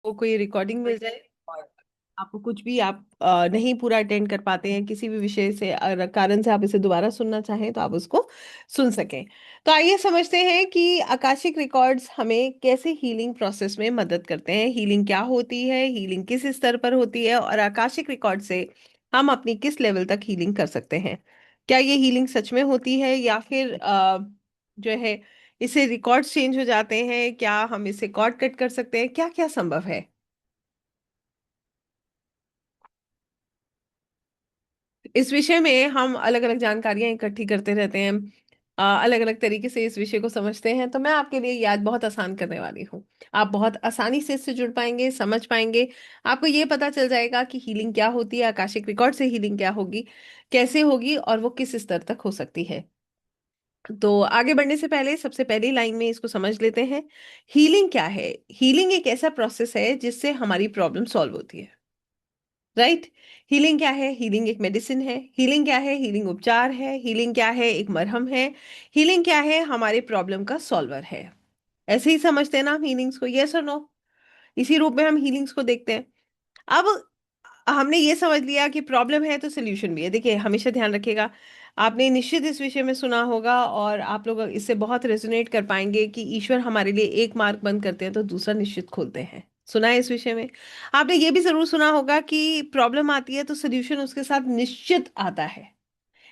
को कोई रिकॉर्डिंग मिल जाए और आपको कुछ भी आप नहीं पूरा अटेंड कर पाते हैं किसी भी विषय से कारण से आप इसे दोबारा सुनना चाहें तो आप उसको सुन सकें। तो आइए समझते हैं कि आकाशिक रिकॉर्ड्स हमें कैसे हीलिंग प्रोसेस में मदद करते हैं, हीलिंग क्या होती है, हीलिंग किस स्तर पर होती है और आकाशिक रिकॉर्ड से हम अपनी किस लेवल तक हीलिंग कर सकते हैं। क्या ये हीलिंग सच में होती है या फिर जो है इससे रिकॉर्ड्स चेंज हो जाते हैं, क्या हम इसे कॉर्ड कट कर सकते हैं, क्या क्या संभव है। इस विषय में हम अलग अलग जानकारियां इकट्ठी करते रहते हैं, अलग अलग तरीके से इस विषय को समझते हैं। तो मैं आपके लिए याद बहुत आसान करने वाली हूँ। आप बहुत आसानी से इससे जुड़ पाएंगे, समझ पाएंगे। आपको ये पता चल जाएगा कि हीलिंग क्या होती है, आकाशिक रिकॉर्ड से हीलिंग क्या होगी, कैसे होगी और वो किस स्तर तक हो सकती है। तो आगे बढ़ने से पहले सबसे पहली लाइन में इसको समझ लेते हैं। हीलिंग क्या है? हीलिंग एक ऐसा प्रोसेस है जिससे हमारी प्रॉब्लम सॉल्व होती है। राइट। हीलिंग क्या है? हीलिंग एक मेडिसिन है। हीलिंग क्या है? हीलिंग उपचार है। हीलिंग क्या है? एक मरहम है। हीलिंग क्या है? हमारे प्रॉब्लम का सॉल्वर है। ऐसे ही समझते हैं ना हम हीलिंग्स को, यस और नो? इसी रूप में हम हीलिंग्स को देखते हैं। अब हमने ये समझ लिया कि प्रॉब्लम है तो सोल्यूशन भी है। देखिए, हमेशा ध्यान रखिएगा, आपने निश्चित इस विषय में सुना होगा और आप लोग इससे बहुत रेजोनेट कर पाएंगे कि ईश्वर हमारे लिए एक मार्ग बंद करते हैं तो दूसरा निश्चित खोलते हैं। सुना है इस विषय में? आपने ये भी जरूर सुना होगा कि प्रॉब्लम आती है तो सोल्यूशन उसके साथ निश्चित आता है।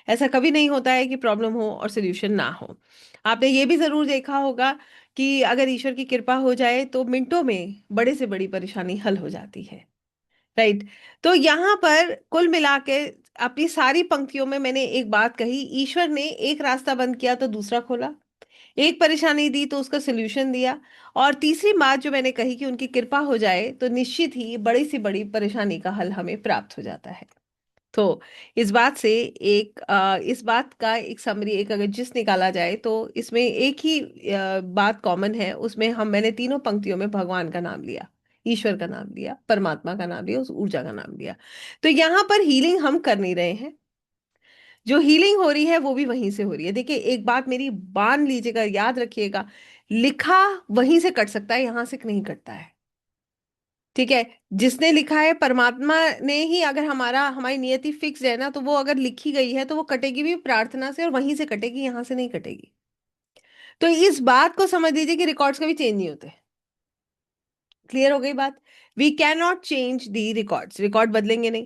ऐसा कभी नहीं होता है कि प्रॉब्लम हो और सोल्यूशन ना हो। आपने ये भी जरूर देखा होगा कि अगर ईश्वर की कृपा हो जाए तो मिनटों में बड़े से बड़ी परेशानी हल हो जाती है। राइट। तो यहाँ पर कुल मिला के अपनी सारी पंक्तियों में मैंने एक बात कही, ईश्वर ने एक रास्ता बंद किया तो दूसरा खोला, एक परेशानी दी तो उसका सोल्यूशन दिया, और तीसरी बात जो मैंने कही कि उनकी कृपा हो जाए तो निश्चित ही बड़ी से बड़ी परेशानी का हल हमें प्राप्त हो जाता है। तो इस बात से इस बात का एक समरी, एक अगर जिस निकाला जाए तो इसमें एक ही बात कॉमन है। उसमें मैंने तीनों पंक्तियों में भगवान का नाम लिया, ईश्वर का नाम लिया, परमात्मा का नाम लिया, उस ऊर्जा का नाम लिया। तो यहाँ पर हीलिंग हम कर नहीं रहे हैं, जो हीलिंग हो रही है वो भी वहीं से हो रही है। देखिए, एक बात मेरी बांध लीजिएगा, याद रखिएगा, लिखा वहीं से कट सकता है, यहां से नहीं कटता है। ठीक है। जिसने लिखा है परमात्मा ने ही, अगर हमारी नियति फिक्स है ना, तो वो अगर लिखी गई है तो वो कटेगी भी प्रार्थना से और वहीं से कटेगी, यहां से नहीं कटेगी। तो इस बात को समझ लीजिए कि रिकॉर्ड्स कभी चेंज नहीं होते। क्लियर हो गई बात? We can not change the records, record बदलेंगे नहीं।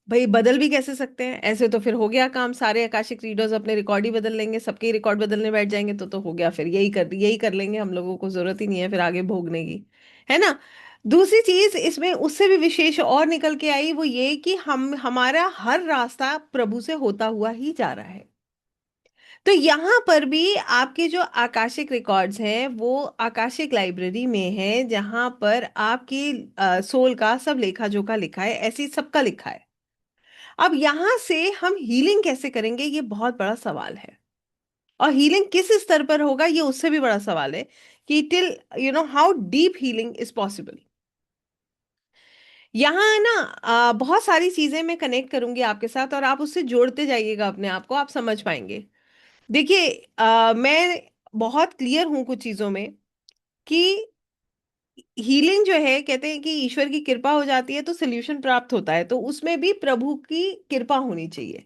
भाई बदल भी कैसे सकते हैं? ऐसे तो फिर हो गया काम, सारे आकाशिक रीडर्स अपने रिकॉर्ड ही बदल लेंगे, सबके रिकॉर्ड बदलने बैठ जाएंगे तो हो गया। फिर यही कर लेंगे, हम लोगों को जरूरत ही नहीं है फिर आगे भोगने की, है ना? दूसरी चीज इसमें उससे भी विशेष और निकल के आई, वो ये कि हमारा हर रास्ता प्रभु से होता हुआ ही जा रहा है। तो यहाँ पर भी आपके जो आकाशिक रिकॉर्ड्स हैं वो आकाशिक लाइब्रेरी में है, जहां पर आपकी सोल का सब लेखा जोखा लिखा है, ऐसी सबका लिखा है। अब यहां से हम हीलिंग कैसे करेंगे, ये बहुत बड़ा सवाल है। और हीलिंग किस स्तर पर होगा, ये उससे भी बड़ा सवाल है कि till how deep healing is possible. यहाँ ना बहुत सारी चीजें मैं कनेक्ट करूंगी आपके साथ और आप उससे जोड़ते जाइएगा अपने आप को, आप समझ पाएंगे। देखिए, मैं बहुत क्लियर हूं कुछ चीजों में कि हीलिंग जो है, कहते हैं कि ईश्वर की कृपा हो जाती है तो सोल्यूशन प्राप्त होता है, तो उसमें भी प्रभु की कृपा होनी चाहिए।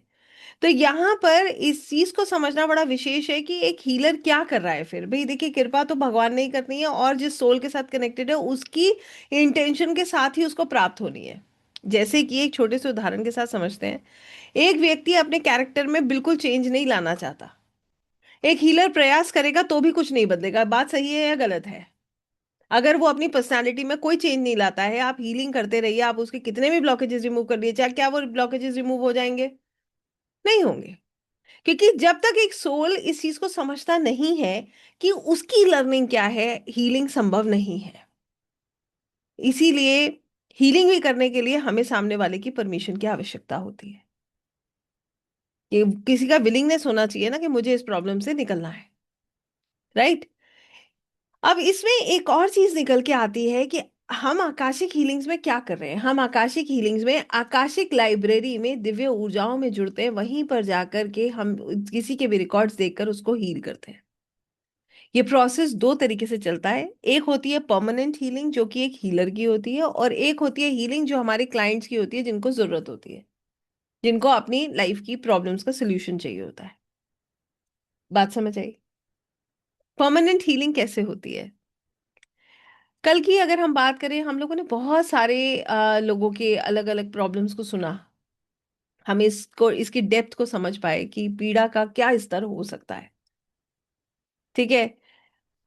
तो यहाँ पर इस चीज को समझना बड़ा विशेष है कि एक हीलर क्या कर रहा है। फिर भाई देखिए, कृपा तो भगवान ने ही करनी है और जिस सोल के साथ कनेक्टेड है उसकी इंटेंशन के साथ ही उसको प्राप्त होनी है। जैसे कि एक छोटे से उदाहरण के साथ समझते हैं। एक व्यक्ति अपने कैरेक्टर में बिल्कुल चेंज नहीं लाना चाहता, एक हीलर प्रयास करेगा तो भी कुछ नहीं बदलेगा। बात सही है या गलत है? अगर वो अपनी पर्सनालिटी में कोई चेंज नहीं लाता है, आप हीलिंग करते रहिए, आप उसके कितने भी ब्लॉकेजेस रिमूव कर लिए, चाहे क्या वो ब्लॉकेजेस रिमूव हो जाएंगे? नहीं होंगे। क्योंकि जब तक एक सोल इस चीज को समझता नहीं है कि उसकी लर्निंग क्या है, हीलिंग संभव नहीं है। इसीलिए हीलिंग भी करने के लिए हमें सामने वाले की परमिशन की आवश्यकता होती है, कि किसी का विलिंगनेस होना चाहिए ना कि मुझे इस प्रॉब्लम से निकलना है। राइट। अब इसमें एक और चीज निकल के आती है कि हम आकाशिक हीलिंग्स में क्या कर रहे हैं। हम आकाशिक हीलिंग्स में आकाशिक लाइब्रेरी में दिव्य ऊर्जाओं में जुड़ते हैं, वहीं पर जाकर के हम किसी के भी रिकॉर्ड्स देखकर उसको हील करते हैं। ये प्रोसेस दो तरीके से चलता है। एक होती है परमानेंट हीलिंग, जो कि एक हीलर की होती है, और एक होती है हीलिंग जो हमारे क्लाइंट्स की होती है, जिनको जरूरत होती है, जिनको अपनी लाइफ की प्रॉब्लम्स का सोल्यूशन चाहिए होता है। बात समझ आई? परमानेंट हीलिंग कैसे होती है? कल की अगर हम बात करें, हम लोगों ने बहुत सारे लोगों के अलग अलग प्रॉब्लम्स को सुना। हम इसको, इसकी डेप्थ को समझ पाए कि पीड़ा का क्या स्तर हो सकता है। ठीक है।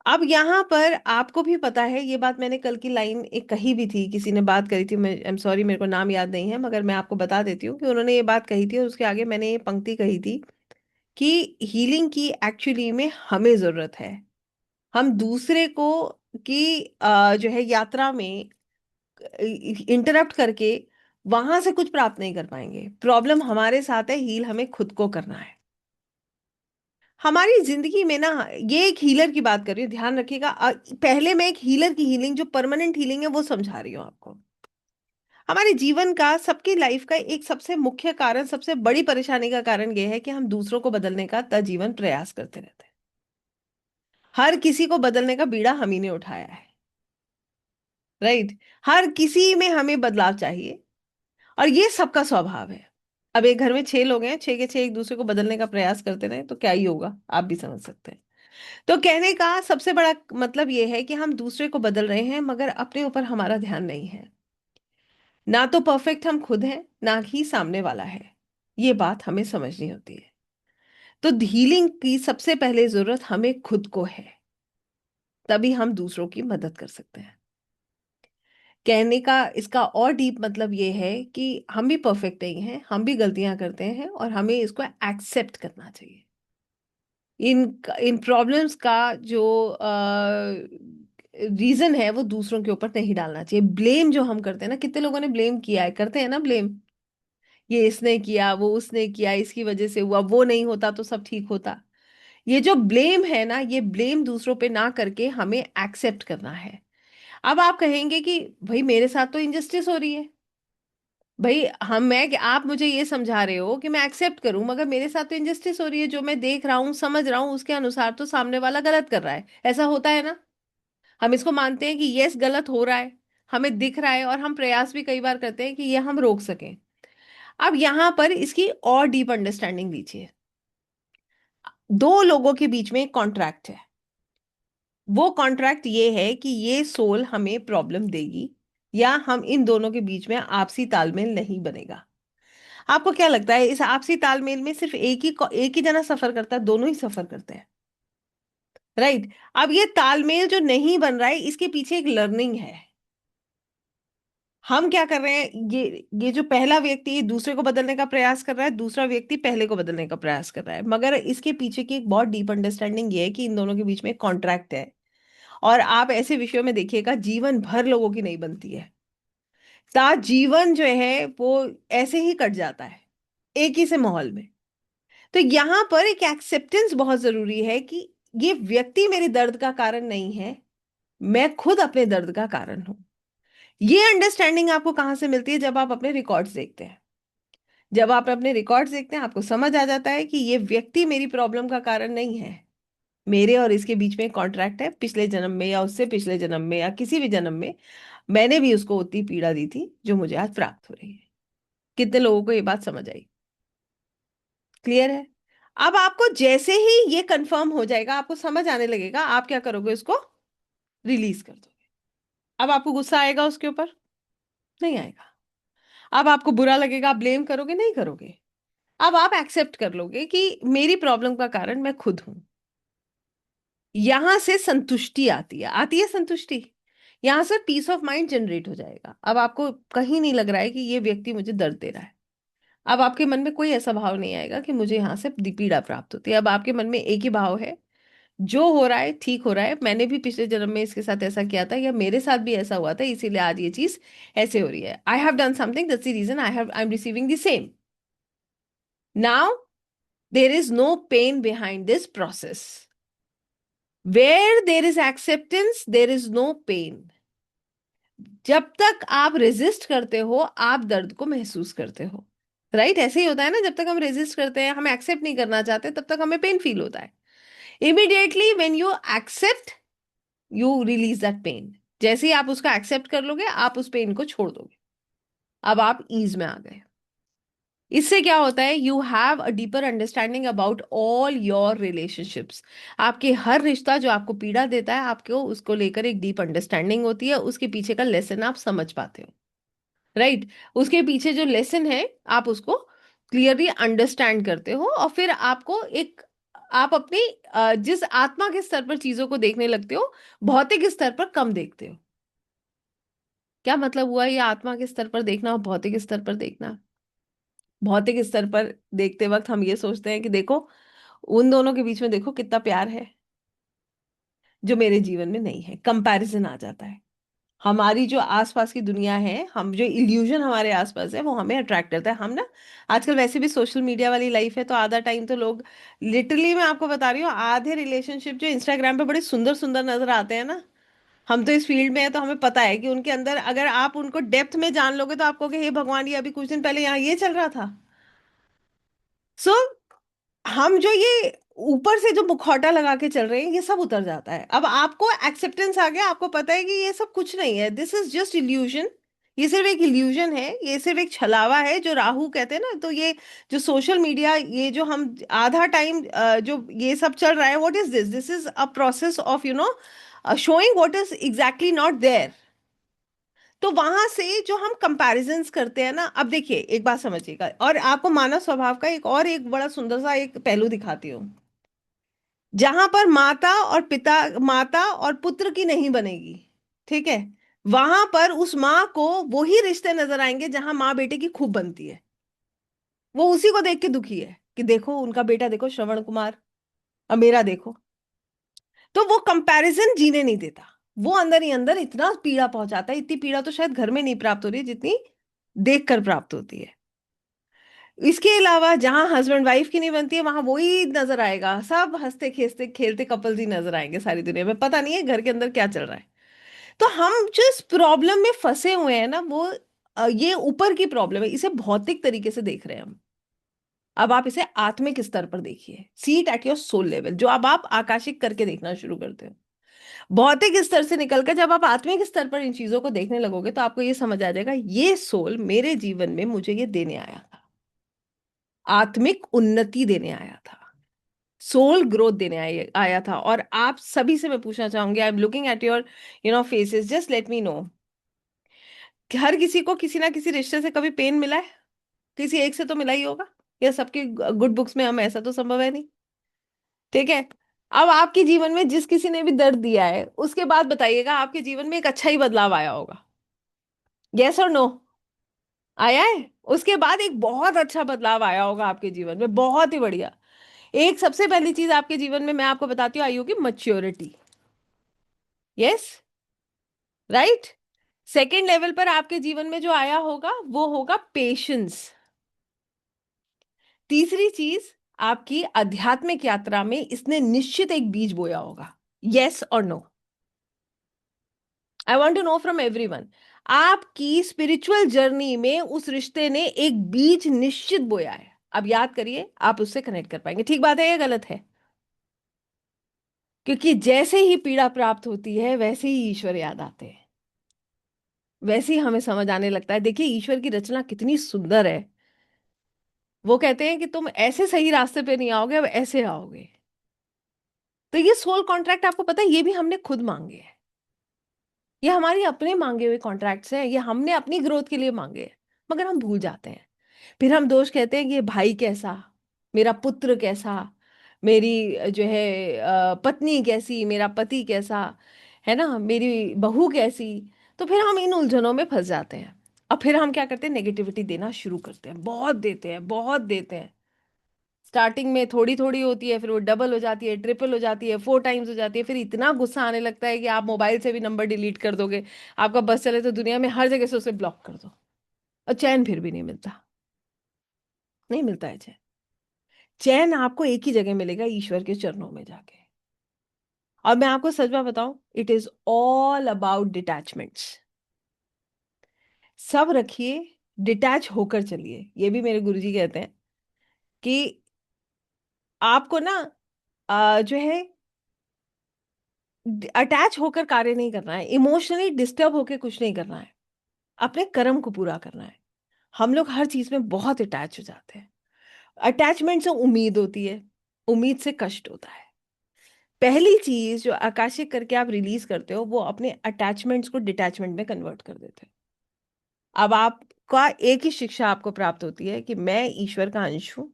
अब यहाँ पर आपको भी पता है, ये बात मैंने कल की लाइन एक कही भी थी, किसी ने बात करी थी, मैं आई एम सॉरी मेरे को नाम याद नहीं है, मगर मैं आपको बता देती हूँ कि उन्होंने ये बात कही थी, और उसके आगे मैंने ये पंक्ति कही थी कि हीलिंग की एक्चुअली में हमें जरूरत है। हम दूसरे को की जो है यात्रा में इंटरप्ट करके वहां से कुछ प्राप्त नहीं कर पाएंगे। प्रॉब्लम हमारे साथ है, हील हमें खुद को करना है। हमारी जिंदगी में ना, ये एक हीलर की बात कर रही हूँ, ध्यान रखिएगा। पहले मैं एक हीलर की हीलिंग, जो परमानेंट हीलिंग है, वो समझा रही हूँ आपको। हमारे जीवन का, सबकी लाइफ का एक सबसे मुख्य कारण, सबसे बड़ी परेशानी का कारण यह है कि हम दूसरों को बदलने का जीवन प्रयास करते रहते हैं। हर किसी को बदलने का बीड़ा हम ही ने उठाया है। राइट। हर किसी में हमें बदलाव चाहिए, और ये सबका स्वभाव है। अब एक घर में 6 लोग हैं, 6 के 6 एक दूसरे को बदलने का प्रयास करते रहे तो क्या ही होगा, आप भी समझ सकते हैं। तो कहने का सबसे बड़ा मतलब यह है कि हम दूसरे को बदल रहे हैं, मगर अपने ऊपर हमारा ध्यान नहीं है। ना तो परफेक्ट हम खुद हैं, ना ही सामने वाला है। ये बात हमें समझनी होती है। तो हीलिंग की सबसे पहले जरूरत हमें खुद को है, तभी हम दूसरों की मदद कर सकते हैं। कहने का इसका और डीप मतलब ये है कि हम भी परफेक्ट नहीं हैं, हम भी गलतियां करते हैं, और हमें इसको एक्सेप्ट करना चाहिए। इन इन प्रॉब्लम्स का जो रीजन है, वो दूसरों के ऊपर नहीं डालना चाहिए। ब्लेम जो हम करते हैं ना, कितने लोगों ने ब्लेम किया है, करते हैं ना ब्लेम। ये इसने किया, वो उसने किया, इसकी वजह से हुआ, वो नहीं होता तो सब ठीक होता। ये जो ब्लेम है ना, ये ब्लेम दूसरों पे ना करके हमें एक्सेप्ट करना है। अब आप कहेंगे कि भाई मेरे साथ तो इनजस्टिस हो रही है। भाई हम मैं कि आप मुझे ये समझा रहे हो कि मैं एक्सेप्ट करूं, मगर मेरे साथ तो इनजस्टिस हो रही है, जो मैं देख रहा हूँ, समझ रहा हूँ, उसके अनुसार तो सामने वाला गलत कर रहा है। ऐसा होता है ना? हम इसको मानते हैं कि यस, गलत हो रहा है, हमें दिख रहा है, और हम प्रयास भी कई बार करते हैं कि ये हम रोक सकें। अब यहां पर इसकी और डीप अंडरस्टैंडिंग दीजिए। दो लोगों के बीच में एक कॉन्ट्रैक्ट है। वो कॉन्ट्रैक्ट ये है कि ये सोल हमें प्रॉब्लम देगी, या हम इन दोनों के बीच में आपसी तालमेल नहीं बनेगा। आपको क्या लगता है, इस आपसी तालमेल में सिर्फ एक ही जना सफर करता है, दोनों ही सफर करते हैं? राइट। अब ये तालमेल जो नहीं बन रहा है, इसके पीछे एक लर्निंग है। हम क्या कर रहे हैं, ये जो पहला व्यक्ति दूसरे को बदलने का प्रयास कर रहा है, दूसरा व्यक्ति पहले को बदलने का प्रयास कर रहा है, मगर इसके पीछे की एक बहुत डीप अंडरस्टैंडिंग ये है कि इन दोनों के बीच में एक कॉन्ट्रैक्ट है। और आप ऐसे विषयों में देखिएगा, जीवन भर लोगों की नहीं बनती है। जीवन जो है वो ऐसे ही कट जाता है, एक ही से माहौल में। तो यहां पर एक एक्सेप्टेंस बहुत जरूरी है कि ये व्यक्ति मेरे दर्द का कारण नहीं है, मैं खुद अपने दर्द का कारण हूं। ये अंडरस्टैंडिंग आपको कहां से मिलती है? जब आप अपने रिकॉर्ड्स देखते हैं। जब आप अपने रिकॉर्ड्स देखते हैं, आपको समझ आ जाता है कि ये व्यक्ति मेरी प्रॉब्लम का कारण नहीं है। मेरे और इसके बीच में कॉन्ट्रैक्ट है, पिछले जन्म में या उससे पिछले जन्म में या किसी भी जन्म में मैंने भी उसको उतनी पीड़ा दी थी जो मुझे आज प्राप्त हो रही है। कितने लोगों को ये बात समझ आई? क्लियर है? अब आपको जैसे ही ये कंफर्म हो जाएगा, आपको समझ आने लगेगा, आप क्या करोगे, उसको रिलीज कर दोगे। अब आपको गुस्सा आएगा उसके ऊपर? नहीं आएगा। अब आपको बुरा लगेगा, आप ब्लेम करोगे? नहीं करोगे। अब आप एक्सेप्ट कर लोगे कि मेरी प्रॉब्लम का कारण मैं खुद हूं। यहां से संतुष्टि आती है संतुष्टि। यहां से पीस ऑफ माइंड जनरेट हो जाएगा। अब आपको कहीं नहीं लग रहा है कि ये व्यक्ति मुझे दर्द दे रहा है। अब आपके मन में कोई ऐसा भाव नहीं आएगा कि मुझे यहाँ से पीड़ा प्राप्त होती है। अब आपके मन में एक ही भाव है, जो हो रहा है ठीक हो रहा है, मैंने भी पिछले जन्म में इसके साथ ऐसा किया था, या मेरे साथ भी ऐसा हुआ था, इसीलिए आज ये चीज ऐसे हो रही है। I have done something, that's the reason I am receiving the same. Now there is no pain behind this process. Where there is acceptance, there is no pain. जब तक आप रेजिस्ट करते हो, आप दर्द को महसूस करते हो। राइट? ऐसे ही होता है ना, जब तक हम रेजिस्ट करते हैं, हम एक्सेप्ट नहीं करना चाहते, तब तक हमें पेन फील होता है। Immediately when you accept, you release that pain. जैसे ही आप उसका एक्सेप्ट कर लोगे, आप उस पेन को छोड़ दोगे, अब आप ईज में आ गए। इससे क्या होता है, you have a deeper understanding about all your relationships. आपके हर रिश्ता जो आपको पीड़ा देता है, आपको उसको लेकर एक डीप अंडरस्टैंडिंग होती है, उसके पीछे का लेसन आप समझ पाते हो, राइट। उसके पीछे जो लेसन है, आप उसको क्लियरली अंडरस्टैंड करते हो, और फिर आपको एक, आप अपनी जिस आत्मा के स्तर पर चीजों को देखने लगते हो, भौतिक स्तर पर कम देखते हो। क्या मतलब हुआ ये आत्मा के स्तर पर देखना और भौतिक स्तर पर देखना? भौतिक स्तर पर देखते वक्त हम ये सोचते हैं कि देखो, उन दोनों के बीच में देखो कितना प्यार है, जो मेरे जीवन में नहीं है। कंपैरिजन आ जाता है। हमारी जो आसपास की दुनिया है, हम जो इल्यूजन हमारे आसपास है, वो हमें अट्रैक्ट करता है। हम ना आजकल वैसे भी सोशल मीडिया वाली लाइफ है, तो आधा टाइम तो लोग, लिटरली मैं आपको बता रही हूँ, आधे रिलेशनशिप जो इंस्टाग्राम पे बड़े सुंदर सुंदर नजर आते हैं ना, हम तो इस फील्ड में है, तो हमें पता है कि उनके अंदर अगर आप उनको डेप्थ में जान लोगे, तो आपको कि हे भगवान, ये अभी कुछ दिन पहले यहाँ ये चल रहा था। सो हम जो ये ऊपर से जो मुखौटा लगा के चल रहे हैं, ये सब उतर जाता है। अब आपको एक्सेप्टेंस आ गया, आपको पता है कि ये सब कुछ नहीं है, दिस इज जस्ट इल्यूजन। ये सिर्फ एक इल्यूजन है, ये सिर्फ एक छलावा है, जो राहु कहते हैं ना। तो ये जो सोशल मीडिया, ये जो हम आधा टाइम जो ये सब चल रहा है, what is this? This is a process of showing what is exactly not there. तो वहां से जो हम कंपैरिजंस करते हैं ना, अब देखिए एक बात समझिएगा, और आपको मानव स्वभाव का एक और एक बड़ा सुंदर सा एक पहलू दिखाती हूँ। जहां पर माता और पिता, माता और पुत्र की नहीं बनेगी, ठीक है, वहां पर उस माँ को वही रिश्ते नजर आएंगे जहां माँ बेटे की खूब बनती है। वो उसी को देख के दुखी है कि देखो उनका बेटा, देखो श्रवण कुमार, और मेरा देखो। तो वो कंपैरिजन जीने नहीं देता। वो अंदर ही अंदर इतना पीड़ा पहुंचाता है, इतनी पीड़ा तो शायद घर में नहीं प्राप्त हो रही है, जितनी देख कर प्राप्त होती है। इसके अलावा जहां हस्बैंड वाइफ की नहीं बनती है, वहां वही नजर आएगा, सब हंसते खेलते खेलते कपल्स ही नजर आएंगे सारी दुनिया में, पता नहीं है घर के अंदर क्या चल रहा है। तो हम जो इस प्रॉब्लम में फंसे हुए हैं ना, वो ये ऊपर की प्रॉब्लम है, इसे भौतिक तरीके से देख रहे हैं हम। अब आप इसे आत्मिक स्तर पर देखिए, see it at your soul level, जो अब आप आकाशिक करके देखना शुरू करते हो। भौतिक स्तर से निकलकर जब आप आत्मिक स्तर पर इन चीजों को देखने लगोगे, तो आपको ये समझ आ जाएगा, ये सोल मेरे जीवन में मुझे ये देने आया था, आत्मिक उन्नति देने आया था, सोल ग्रोथ देने आया था। और आप सभी से मैं पूछना चाहूंगी, I am looking at your faces, just let me know, हर किसी को किसी ना किसी रिश्ते से कभी पेन मिला है? किसी एक से तो मिला ही होगा, या सबके गुड बुक्स में हम, ऐसा तो संभव है नहीं, ठीक है। अब आपके जीवन में जिस किसी ने भी दर्द दिया है, उसके बाद बताइएगा आपके जीवन में एक अच्छा ही बदलाव आया होगा। यस और नो? आया है। उसके बाद एक बहुत अच्छा बदलाव आया होगा आपके जीवन में, बहुत ही बढ़िया। एक सबसे पहली चीज आपके जीवन में मैं आपको बताती हूँ, आई होगी maturity. Yes, right. Second level पर आपके जीवन में जो आया होगा, वो होगा पेशेंस। तीसरी चीज, आपकी आध्यात्मिक यात्रा में इसने निश्चित एक बीज बोया होगा। यस और no? I want to know from everyone. आपकी स्पिरिचुअल जर्नी में उस रिश्ते ने एक बीज निश्चित बोया है। अब याद करिए, आप उससे कनेक्ट कर पाएंगे, ठीक बात है या गलत है? क्योंकि जैसे ही पीड़ा प्राप्त होती है, वैसे ही ईश्वर याद आते हैं, वैसे ही हमें समझ आने लगता है। देखिए ईश्वर की रचना कितनी सुंदर है। वो कहते हैं कि तुम ऐसे सही रास्ते पे नहीं आओगे, अब ऐसे आओगे। तो ये सोल कॉन्ट्रैक्ट, आपको पता है, ये भी हमने खुद मांगे हैं। ये हमारी अपने मांगे हुए कॉन्ट्रैक्ट्स हैं, ये हमने अपनी ग्रोथ के लिए मांगे हैं, मगर हम भूल जाते हैं। फिर हम दोष कहते हैं कि ये भाई कैसा, मेरा पुत्र कैसा, मेरी जो है पत्नी कैसी, मेरा पति कैसा, है ना, मेरी बहू कैसी। तो फिर हम इन उलझनों में फंस जाते हैं। और फिर हम क्या करते हैं, नेगेटिविटी देना शुरू करते हैं, बहुत देते हैं, बहुत देते हैं। स्टार्टिंग में थोड़ी थोड़ी होती है, फिर वो डबल हो जाती है, ट्रिपल हो जाती है, 4 टाइम्स हो जाती है, फिर इतना गुस्सा आने लगता है कि आप मोबाइल से भी नंबर डिलीट कर दोगे। आपका बस चले तो दुनिया में हर जगह से उसे ब्लॉक कर दो, और चैन फिर भी नहीं मिलता। नहीं मिलता है चैन। चैन आपको एक ही जगह मिलेगा, ईश्वर के चरणों में जाके। और मैं आपको सच में बताऊं, इट इज ऑल अबाउट डिटैचमेंट्स। सब रखिए, डिटैच होकर चलिए। ये भी मेरे गुरुजी कहते हैं कि आपको ना जो है अटैच होकर कार्य नहीं करना है, इमोशनली डिस्टर्ब होकर कुछ नहीं करना है, अपने कर्म को पूरा करना है। हम लोग हर चीज में बहुत अटैच हो जाते हैं। अटैचमेंट से उम्मीद होती है, उम्मीद से कष्ट होता है। पहली चीज जो आकाशिक करके आप रिलीज करते हो, वो अपने अटैचमेंट्स को डिटैचमेंट में कन्वर्ट कर देते हो। अब आपका एक ही शिक्षा आपको प्राप्त होती है कि मैं ईश्वर का अंश हूं,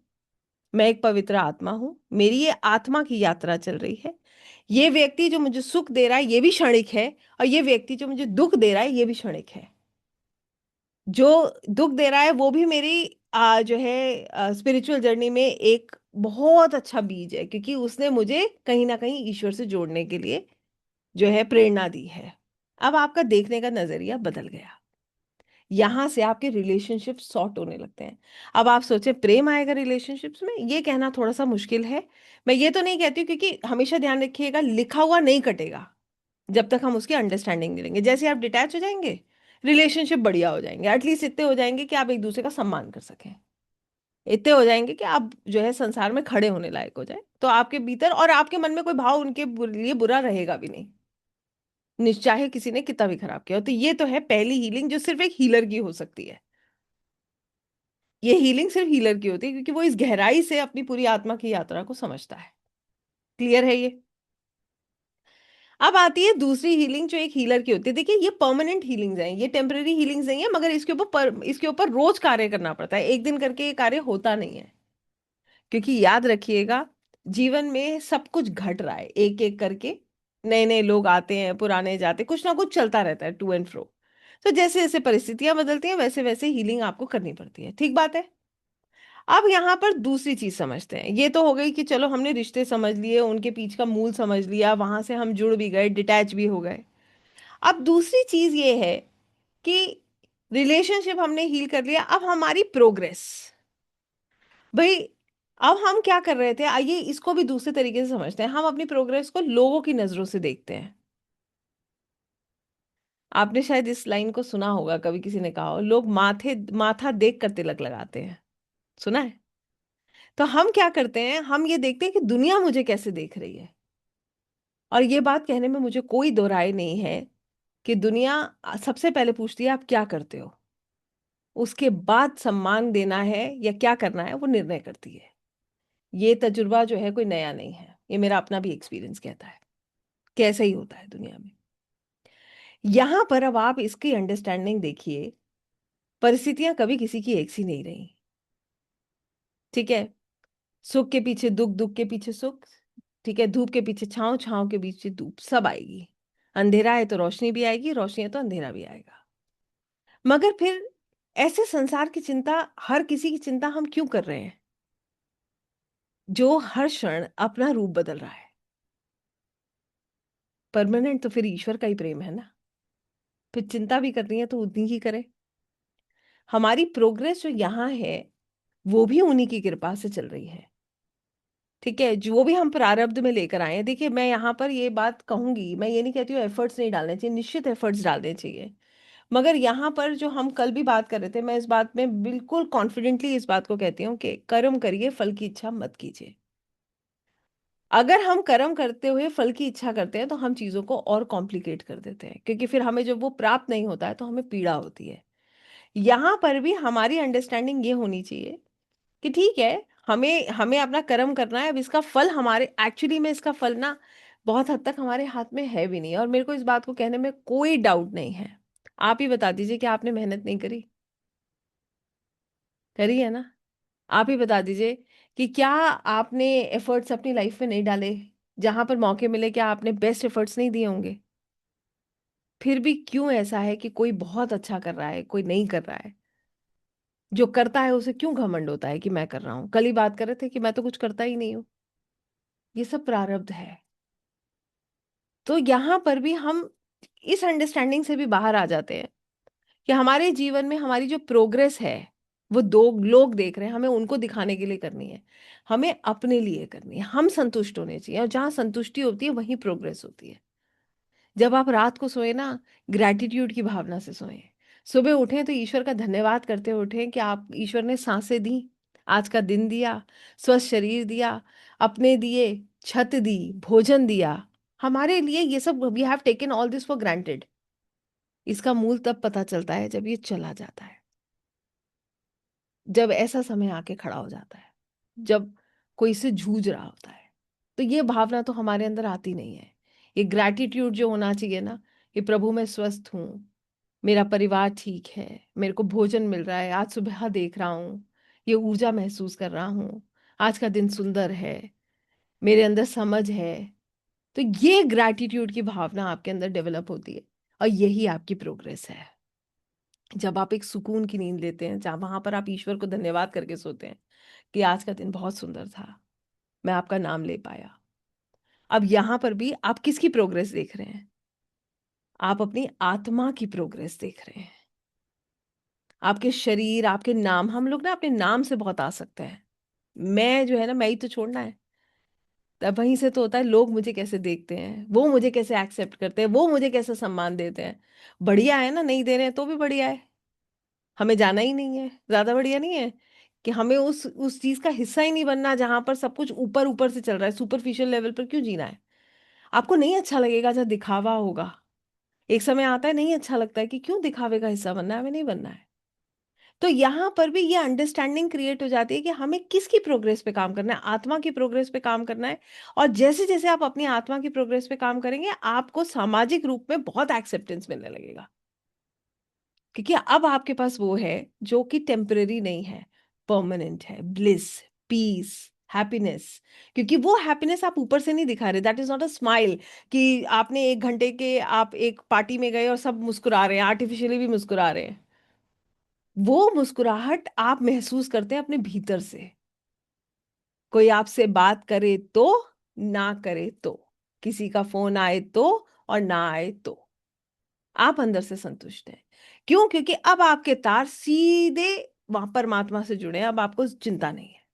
मैं एक पवित्र आत्मा हूं, मेरी ये आत्मा की यात्रा चल रही है। ये व्यक्ति जो मुझे सुख दे रहा है ये भी क्षणिक है, और ये व्यक्ति जो मुझे दुख दे रहा है ये भी क्षणिक है। जो दुख दे रहा है वो भी मेरी जो है स्पिरिचुअल जर्नी में एक बहुत अच्छा बीज है, क्योंकि उसने मुझे कहीं ना कहीं ईश्वर से जोड़ने के लिए जो है प्रेरणा दी है। अब आपका देखने का नजरिया बदल गया, यहां से आपके रिलेशनशिप सॉर्ट होने लगते हैं। अब आप सोचें प्रेम आएगा रिलेशनशिप्स में, ये कहना थोड़ा सा मुश्किल है। मैं ये तो नहीं कहती हूँ, क्योंकि हमेशा ध्यान रखिएगा लिखा हुआ नहीं कटेगा जब तक हम उसकी अंडरस्टैंडिंग नहीं लेंगे। जैसे आप डिटैच हो जाएंगे, रिलेशनशिप बढ़िया हो जाएंगे, एटलीस्ट इतने हो जाएंगे कि आप एक दूसरे का सम्मान कर सकें, इतने हो जाएंगे कि आप जो है संसार में खड़े होने लायक हो जाए, तो आपके भीतर और आपके मन में कोई भाव उनके लिए बुरा रहेगा भी नहीं, चाहे किसी ने कितना भी खराब किया हो। तो ये तो है पहली हीलिंग, जो सिर्फ एक हीलर की हो सकती है। ये हीलिंग सिर्फ हीलर की होती है, क्योंकि वो इस गहराई से अपनी पूरी आत्मा की यात्रा को समझता है। क्लियर है ये? अब आती है दूसरी हीलिंग जो एक हीलर की होती है। देखिए ये परमानेंट हीलिंग्स हैं, ये टेम्पररी हीलिंग्स नहीं है, मगर इसके ऊपर रोज कार्य करना पड़ता है, एक दिन करके ये कार्य होता नहीं है। क्योंकि याद रखिएगा, जीवन में सब कुछ घट रहा है एक एक करके, नए नए लोग आते हैं, पुराने जाते, कुछ ना कुछ चलता रहता है, टू एंड फ्रो। तो जैसे जैसे परिस्थितियां बदलती हैं वैसे वैसे हीलिंग आपको करनी पड़ती है, ठीक बात है। अब यहाँ पर दूसरी चीज समझते हैं। ये तो हो गई कि चलो हमने रिश्ते समझ लिए, उनके पीछ का मूल समझ लिया, वहां से हम जुड़ भी गए, डिटैच भी हो गए। अब दूसरी चीज ये है कि रिलेशनशिप हमने हील कर लिया, अब हमारी प्रोग्रेस। भाई अब हम क्या कर रहे थे, आइए इसको भी दूसरे तरीके से समझते हैं। हम अपनी प्रोग्रेस को लोगों की नजरों से देखते हैं। आपने शायद इस लाइन को सुना होगा, कभी किसी ने कहा हो, लोग माथा देख कर तिलक लगाते हैं। सुना है? तो हम क्या करते हैं, हम ये देखते हैं कि दुनिया मुझे कैसे देख रही है। और ये बात कहने में मुझे कोई दो राय नहीं है कि दुनिया सबसे पहले पूछती है आप क्या करते हो, उसके बाद सम्मान देना है या क्या करना है वो निर्णय करती है। ये तजुर्बा जो है कोई नया नहीं है, ये मेरा अपना भी एक्सपीरियंस कहता है कैसे ही होता है दुनिया में। यहां पर अब आप इसकी अंडरस्टैंडिंग देखिए, परिस्थितियां कभी किसी की एक सी नहीं रही। ठीक है, सुख के पीछे दुख, दुख के पीछे सुख, ठीक है, धूप के पीछे छांव, छांव के पीछे धूप, सब आएगी। अंधेरा है तो रोशनी भी आएगी, रोशनी है तो अंधेरा भी आएगा। मगर फिर ऐसे संसार की चिंता, हर किसी की चिंता हम क्यों कर रहे हैं, जो हर क्षण अपना रूप बदल रहा है? परमानेंट तो फिर ईश्वर का ही प्रेम है ना। फिर चिंता भी करनी है तो उतनी ही करे। हमारी प्रोग्रेस जो यहाँ है वो भी उन्हीं की कृपा से चल रही है। ठीक है, जो भी हम प्रारब्ध में लेकर आए हैं, देखिए मैं यहाँ पर ये बात कहूंगी, मैं ये नहीं कहती हूँ एफर्ट्स नहीं डालने चाहिए, निश्चित एफर्ट्स डालने चाहिए। मगर यहाँ पर जो हम कल भी बात कर रहे थे, मैं इस बात में बिल्कुल कॉन्फिडेंटली इस बात को कहती हूँ कि कर्म करिए, फल की इच्छा मत कीजिए। अगर हम कर्म करते हुए फल की इच्छा करते हैं तो हम चीजों को और कॉम्प्लिकेट कर देते हैं, क्योंकि फिर हमें जब वो प्राप्त नहीं होता है तो हमें पीड़ा होती है। यहाँ पर भी हमारी अंडरस्टैंडिंग ये होनी चाहिए कि ठीक है, हमें हमें अपना कर्म करना है। अब इसका फल हमारे, एक्चुअली में इसका फल ना बहुत हद तक हमारे हाथ में है भी नहीं, और मेरे को इस बात को कहने में कोई डाउट नहीं है। आप ही बता दीजिए कि आपने मेहनत नहीं करी, करी है ना? आप ही बता दीजिए कि क्या आपने एफर्ट्स अपनी लाइफ में नहीं डाले, जहां पर मौके मिले क्या आपने बेस्ट एफर्ट्स नहीं दिए होंगे? फिर भी क्यों ऐसा है कि कोई बहुत अच्छा कर रहा है कोई नहीं कर रहा है? जो करता है उसे क्यों घमंड होता है कि मैं कर रहा हूं? कल ही बात कर रहे थे कि मैं तो कुछ करता ही नहीं हूं। ये सब प्रारब्ध है। तो यहाँ पर भी हम इस अंडरस्टैंडिंग से भी बाहर आ जाते हैं कि हमारे जीवन में हमारी जो प्रोग्रेस है वो दो लोग देख रहे हैं, हमें उनको दिखाने के लिए करनी है, हमें अपने लिए करनी है। हम संतुष्ट होने चाहिए, और जहाँ संतुष्टि होती है वहीं प्रोग्रेस होती है। जब आप रात को सोए ना, ग्रैटिट्यूड की भावना से सोएं, सुबह उठें तो ईश्वर का धन्यवाद करते उठें कि आप, ईश्वर ने सांसें दी, आज का दिन दिया, स्वस्थ शरीर दिया, अपने दिए, छत दी, भोजन दिया, हमारे लिए ये सब we have taken all this for granted. इसका मूल तब पता चलता है जब ये चला जाता है, जब ऐसा समय आके खड़ा हो जाता है, जब कोई से जूझ रहा होता है। तो ये भावना तो हमारे अंदर आती नहीं है। ये ग्रैटिट्यूड जो होना चाहिए ना, कि प्रभु मैं स्वस्थ हूँ, मेरा परिवार ठीक है, मेरे को भोजन मिल रहा है, आज सुबह देख रहा हूँ, ये ऊर्जा महसूस कर रहा हूँ, आज का दिन सुंदर है, मेरे अंदर समझ है। तो ये ग्रैटिट्यूड की भावना आपके अंदर डेवलप होती है, और यही आपकी प्रोग्रेस है। जब आप एक सुकून की नींद लेते हैं, जहाँ वहां पर आप ईश्वर को धन्यवाद करके सोते हैं कि आज का दिन बहुत सुंदर था, मैं आपका नाम ले पाया। अब यहां पर भी आप किसकी प्रोग्रेस देख रहे हैं? आप अपनी आत्मा की प्रोग्रेस देख रहे हैं। आपके शरीर, आपके नाम, हम लोग ना अपने नाम से बहुत आ सकते हैं। मैं जो है ना, मैं ही तो छोड़ना है। तब वहीं से तो होता है लोग मुझे कैसे देखते हैं, वो मुझे कैसे एक्सेप्ट करते हैं, वो मुझे कैसे सम्मान देते हैं। बढ़िया है ना, नहीं दे रहे हैं तो भी बढ़िया है। हमें जाना ही नहीं है, ज्यादा बढ़िया नहीं है कि हमें उस चीज का हिस्सा ही नहीं बनना जहां पर सब कुछ ऊपर ऊपर से चल रहा है। सुपरफिशियल लेवल पर क्यों जीना है? आपको नहीं अच्छा लगेगा जब दिखावा होगा। एक समय आता है नहीं अच्छा लगता है कि क्यों दिखावे का हिस्सा बनना है, हमें नहीं बनना है। तो यहाँ पर भी ये अंडरस्टैंडिंग क्रिएट हो जाती है कि हमें किसकी प्रोग्रेस पे काम करना है, आत्मा की प्रोग्रेस पे काम करना है। और जैसे जैसे आप अपनी आत्मा की प्रोग्रेस पे काम करेंगे, आपको सामाजिक रूप में बहुत एक्सेप्टेंस मिलने लगेगा, क्योंकि अब आपके पास वो है जो कि टेम्परेरी नहीं है, परमानेंट है। Bliss, peace, happiness. क्योंकि वो हैप्पीनेस आप ऊपर से नहीं दिखा रहे, that is not a smile कि आपने 1 घंटे के आप एक पार्टी में गए और सब मुस्कुरा रहे हैं, आर्टिफिशियली भी मुस्कुरा रहे हैं। वो मुस्कुराहट आप महसूस करते हैं अपने भीतर से। कोई आपसे बात करे तो, ना करे तो, किसी का फोन आए तो और ना आए तो, आप अंदर से संतुष्ट हैं। क्यों? क्योंकि अब आपके तार सीधे वहां परमात्मा से जुड़े हैं, अब आपको चिंता नहीं है।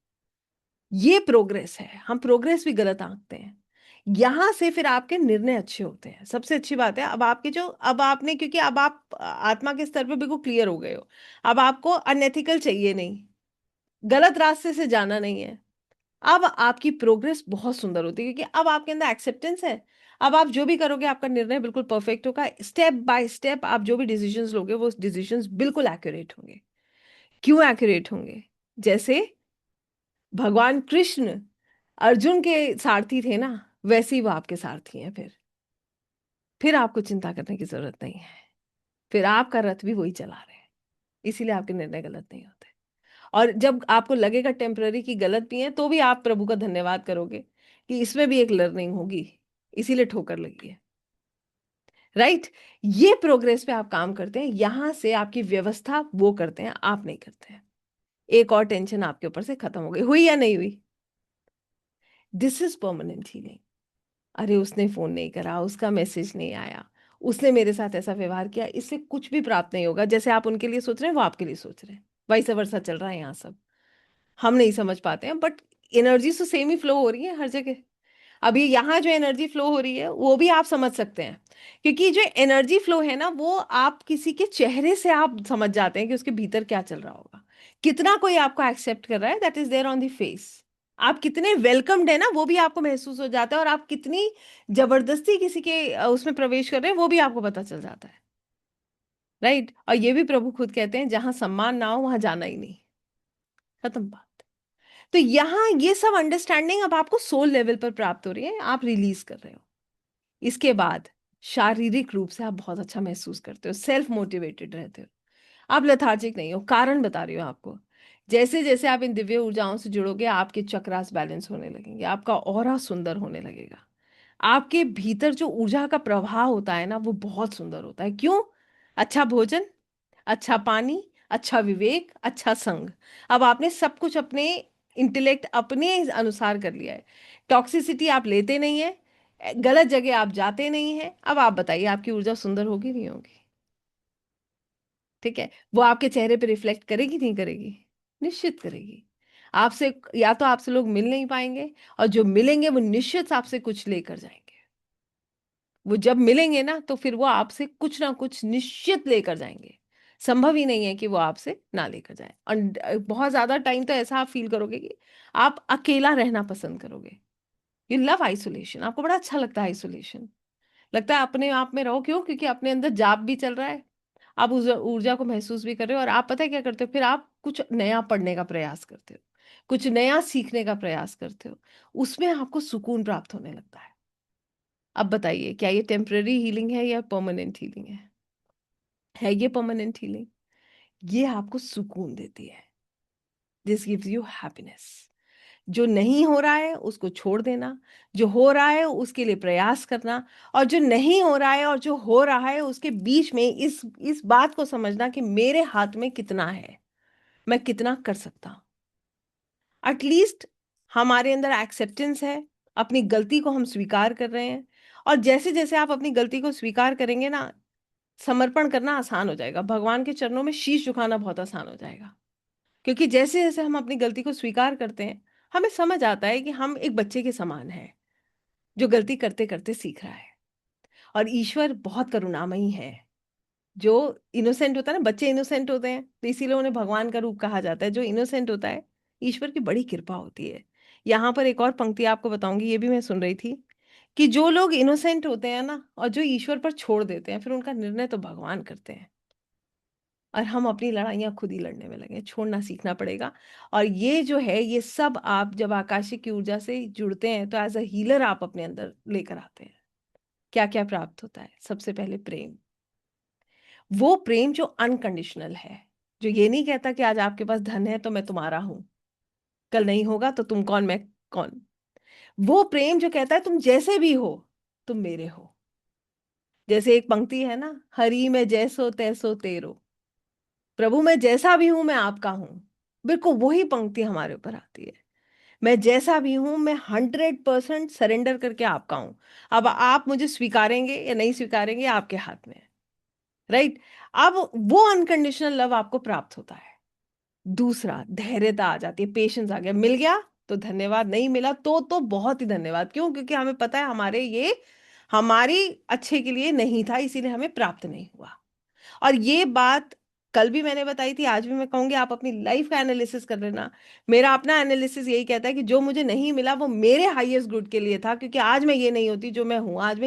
ये प्रोग्रेस है। हम प्रोग्रेस भी गलत आंकते हैं। यहां से फिर आपके निर्णय अच्छे होते हैं। सबसे अच्छी बात है, अब आपके जो, अब आपने, क्योंकि अब आप आत्मा के स्तर पे बिल्कुल क्लियर हो गए हो। अब आपको अनएथिकल चाहिए नहीं, गलत रास्ते से जाना नहीं है। अब आपकी प्रोग्रेस बहुत सुंदर होती है, क्योंकि अब आपके अंदर एक्सेप्टेंस है। अब आप जो भी करोगे, आपका निर्णय बिल्कुल परफेक्ट होगा। स्टेप बाय स्टेप आप जो भी डिसीजंस लोगे, वो डिसीजंस बिल्कुल एक्यूरेट होंगे। क्यों एक्यूरेट होंगे? जैसे भगवान कृष्ण अर्जुन के सारथी थे ना, वैसे ही वो आपके सारथी हैं। फिर आपको चिंता करने की जरूरत नहीं है। फिर आपका रथ भी वही चला रहे हैं। इसीलिए आपके निर्णय गलत नहीं होते। और जब आपको लगेगा टेम्पररी की गलत भी है, तो भी आप प्रभु का धन्यवाद करोगे कि इसमें भी एक लर्निंग होगी, इसीलिए ठोकर लगी है। राइट? ये प्रोग्रेस पे आप काम करते हैं, यहां से आपकी व्यवस्था वो करते हैं, आप नहीं करते हैं। एक और टेंशन आपके ऊपर से खत्म हो गई, हुई या नहीं हुई? This is permanent healing. अरे उसने फोन नहीं करा, उसका मैसेज नहीं आया, उसने मेरे साथ ऐसा व्यवहार किया, इससे कुछ भी प्राप्त नहीं होगा। जैसे आप उनके लिए सोच रहे हैं, वो आपके लिए सोच रहे हैं, वाइस वर्सा चल रहा है यहाँ सब। हम नहीं समझ पाते हैं, बट एनर्जी तो सेम ही फ्लो हो रही है हर जगह। अभी यहाँ जो एनर्जी फ्लो हो रही है वो भी आप समझ सकते हैं, क्योंकि जो एनर्जी फ्लो है ना, वो आप किसी के चेहरे से आप समझ जाते हैं कि उसके भीतर क्या चल रहा होगा। कितना कोई आपको एक्सेप्ट कर रहा है, that is there on the face. आप कितने वेलकम्ड है ना, वो भी आपको महसूस हो जाता है। और आप कितनी जबरदस्ती किसी के उसमें प्रवेश कर रहे हैं, वो भी आपको पता चल जाता है। राइट? और ये भी प्रभु खुद कहते हैं, जहां सम्मान ना हो वहां जाना ही नहीं। खत्म बात। तो यहाँ ये सब अंडरस्टैंडिंग अब आपको सोल लेवल पर प्राप्त हो रही है, आप रिलीज कर रहे हो। इसके बाद शारीरिक रूप से आप बहुत अच्छा महसूस करते हो, सेल्फ मोटिवेटेड रहते हो, आप लेथार्जिक नहीं हो। कारण बता रही हो आपको। जैसे जैसे आप इन दिव्य ऊर्जाओं से जुड़ोगे, आपके चक्रास बैलेंस होने लगेंगे, आपका ऑरा सुंदर होने लगेगा। आपके भीतर जो ऊर्जा का प्रवाह होता है ना, वो बहुत सुंदर होता है। क्यों? अच्छा भोजन, अच्छा पानी, अच्छा विवेक, अच्छा संग। अब आपने सब कुछ अपने इंटेलेक्ट, अपने अनुसार कर लिया है। टॉक्सिसिटी आप लेते नहीं है, गलत जगह आप जाते नहीं हैं। अब आप बताइए, आपकी ऊर्जा सुंदर होगी नहीं होगी? ठीक है, वो आपके चेहरे पे रिफ्लेक्ट करेगी नहीं करेगी? निश्चित करेगी। आपसे, या तो आपसे लोग मिल नहीं पाएंगे, और जो मिलेंगे वो निश्चित आपसे कुछ लेकर जाएंगे। वो जब मिलेंगे ना, तो फिर वो आपसे कुछ ना कुछ निश्चित लेकर जाएंगे। संभव ही नहीं है कि वो आपसे ना लेकर जाए। और बहुत ज्यादा टाइम तो ऐसा आप फील करोगे कि आप अकेला रहना पसंद करोगे, यू लव आइसोलेशन, आपको बड़ा अच्छा लगता है आइसोलेशन, लगता है अपने आप में रहो। क्यों? क्योंकि अपने अंदर जाप भी चल रहा है, आप उस ऊर्जा को महसूस भी कर रहे हो, और आप पता है क्या करते हो, फिर आप कुछ नया पढ़ने का प्रयास करते हो, कुछ नया सीखने का प्रयास करते हो, उसमें आपको सुकून प्राप्त होने लगता है। अब बताइए, क्या ये टेम्पररी हीलिंग है या परमानेंट हीलिंग है ये परमानेंट हीलिंग? ये आपको सुकून देती है। This gives you happiness. जो नहीं हो रहा है उसको छोड़ देना, जो हो रहा है उसके लिए प्रयास करना, और जो नहीं हो रहा है और जो हो रहा है उसके बीच में इस बात को समझना कि मेरे हाथ में कितना है, मैं कितना कर सकता हूं। एटलीस्ट हमारे अंदर एक्सेप्टेंस है, अपनी गलती को हम स्वीकार कर रहे हैं। और जैसे जैसे आप अपनी गलती को स्वीकार करेंगे ना, समर्पण करना आसान हो जाएगा, भगवान के चरणों में शीश झुकाना बहुत आसान हो जाएगा। क्योंकि जैसे जैसे हम अपनी गलती को स्वीकार करते हैं, हमें समझ आता है कि हम एक बच्चे के समान हैं जो गलती करते करते सीख रहा है। और ईश्वर बहुत करुणामयी है। जो इनोसेंट होता है ना, बच्चे इनोसेंट होते हैं तो इसीलिए उन्हें भगवान का रूप कहा जाता है। जो इनोसेंट होता है, ईश्वर की बड़ी कृपा होती है। यहाँ पर एक और पंक्ति आपको बताऊंगी, ये भी मैं सुन रही थी, कि जो लोग इनोसेंट होते हैं ना और जो ईश्वर पर छोड़ देते हैं, फिर उनका निर्णय तो भगवान करते हैं, और हम अपनी लड़ाइयाँ खुद ही लड़ने में लगे। छोड़ना सीखना पड़ेगा। और ये जो है, ये सब आप जब आकाशिक की ऊर्जा से जुड़ते हैं तो एज अ हीलर आप अपने अंदर लेकर आते हैं। क्या क्या प्राप्त होता है? सबसे पहले प्रेम। वो प्रेम जो अनकंडीशनल है, जो ये नहीं कहता कि आज आपके पास धन है तो मैं तुम्हारा हूं, कल नहीं होगा तो तुम कौन मैं कौन। वो प्रेम जो कहता है तुम जैसे भी हो, तुम मेरे हो। जैसे एक पंक्ति है ना, हरि में जैसो तैसो तेरो, प्रभु मैं जैसा भी हूं मैं आपका हूं। बिल्कुल वही पंक्ति हमारे ऊपर आती है। मैं जैसा भी हूं, मैं 100% सरेंडर करके आपका हूं। अब आप मुझे स्वीकारेंगे या नहीं स्वीकारेंगे आपके हाथ में है। राइट? अब वो अनकंडीशनल लव आपको प्राप्त होता है। दूसरा, धैर्यता आ जाती है, पेशेंस आ गया। मिल गया तो धन्यवाद, नहीं मिला तो बहुत ही धन्यवाद। क्यों? क्योंकि हमें पता है हमारे ये हमारी अच्छे के लिए नहीं था, इसीलिए हमें प्राप्त नहीं हुआ। और ये बात कल भी मैंने बताई थी, आज भी मैं कहूंगी, आप अपनी लाइफ का एनालिसिस कर लेना। मेरा अपना एनालिसिस यही कहता है कि जो मुझे नहीं मिला वो मेरे हाईएस्ट गुड के लिए था, क्योंकि आज मैं ये नहीं होती जो मैं हूँ। आज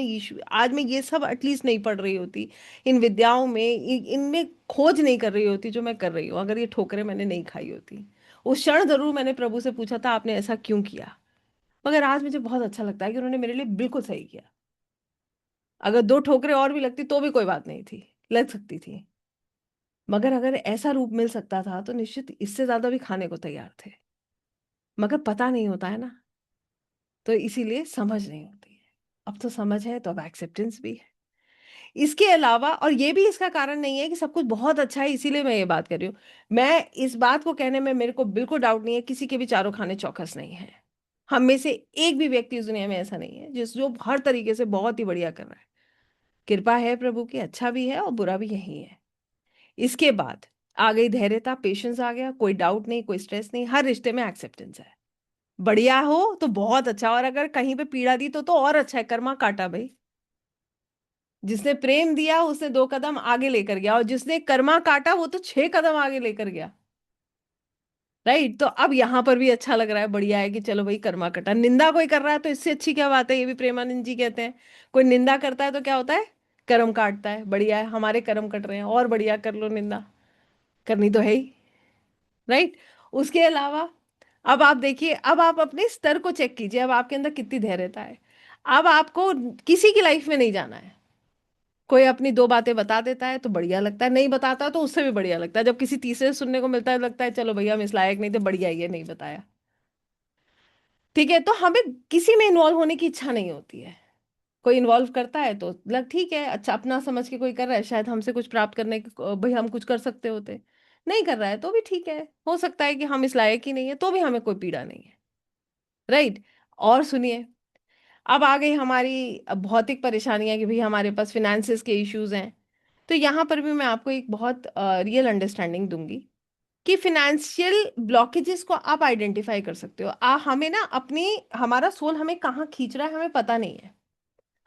मैं ये सब एटलीस्ट नहीं पढ़ रही होती, इन विद्याओं में, इनमें खोज नहीं कर रही होती जो मैं कर रही हूँ, अगर ये ठोकरें मैंने नहीं खाई होती। उस क्षण जरूर मैंने प्रभु से पूछा था आपने ऐसा क्यों किया, मगर आज मुझे बहुत अच्छा लगता है कि उन्होंने मेरे लिए बिल्कुल सही किया। अगर दो ठोकरें और भी लगती तो भी कोई बात नहीं थी, लग सकती थी, मगर अगर ऐसा रूप मिल सकता था तो निश्चित इससे ज्यादा भी खाने को तैयार थे। मगर पता नहीं होता है ना, तो इसीलिए समझ नहीं होती है। अब तो समझ है तो अब एक्सेप्टेंस भी है। इसके अलावा, और ये भी इसका कारण नहीं है कि सब कुछ बहुत अच्छा है इसीलिए मैं ये बात कर रही हूँ। मैं इस बात को कहने में मेरे को बिल्कुल डाउट नहीं है, किसी के भी चारों खाने चौकस नहीं है। हम में से एक भी व्यक्ति इस दुनिया में ऐसा नहीं है जिस जो हर तरीके से बहुत ही बढ़िया कर रहा है। कृपा है प्रभु की, अच्छा भी है और बुरा भी यही है। इसके बाद आ गई धैर्यता, पेशेंस आ गया, कोई डाउट नहीं, कोई स्ट्रेस नहीं, हर रिश्ते में एक्सेप्टेंस है। बढ़िया हो तो बहुत अच्छा, और अगर कहीं पे पीड़ा दी तो और अच्छा है, कर्मा काटा भाई। जिसने प्रेम दिया उसने 2 कदम आगे लेकर गया, और जिसने कर्मा काटा वो तो 6 कदम आगे लेकर गया। राइट? तो अब यहां पर भी अच्छा लग रहा है, बढ़िया है कि चलो भाई कर्मा कटा। निंदा कोई कर रहा है तो इससे अच्छी क्या बात है, ये भी प्रेमानंद जी कहते हैं। कोई निंदा करता है तो क्या होता है? कर्म काटता है। बढ़िया है, हमारे कर्म कट रहे हैं, और बढ़िया कर लो, निंदा करनी तो है ही। राइट? उसके अलावा अब आप देखिए, अब आप अपने स्तर को चेक कीजिए, अब आपके अंदर कितनी धैर्यता है। अब आपको किसी की लाइफ में नहीं जाना है। कोई अपनी 2 बातें बता देता है तो बढ़िया लगता है, नहीं बताता तो उससे भी बढ़िया लगता है। जब किसी तीसरे से सुनने को मिलता है लगता है चलो भैया हम इस लायक नहीं थे, बढ़िया ये नहीं बताया। ठीक है? तो हमें किसी में इन्वॉल्व होने की इच्छा नहीं होती है। कोई इन्वॉल्व करता है तो लग ठीक है, अच्छा अपना समझ के कोई कर रहा है, शायद हमसे कुछ प्राप्त करने की भाई हम कुछ कर सकते होते। नहीं कर रहा है तो भी ठीक है, हो सकता है कि हम इस लायक ही नहीं है, तो भी हमें कोई पीड़ा नहीं है। राइट? और सुनिए, अब आ गई हमारी भौतिक परेशानियां कि भाई हमारे पास फिनेंसेस के इश्यूज हैं। तो यहाँ पर भी मैं आपको एक बहुत रियल अंडरस्टैंडिंग दूंगी कि फिनेंशियल ब्लॉकेजेस को आप आइडेंटिफाई कर सकते हो। हमें ना अपनी हमारा सोल हमें कहाँ खींच रहा है हमें पता नहीं है।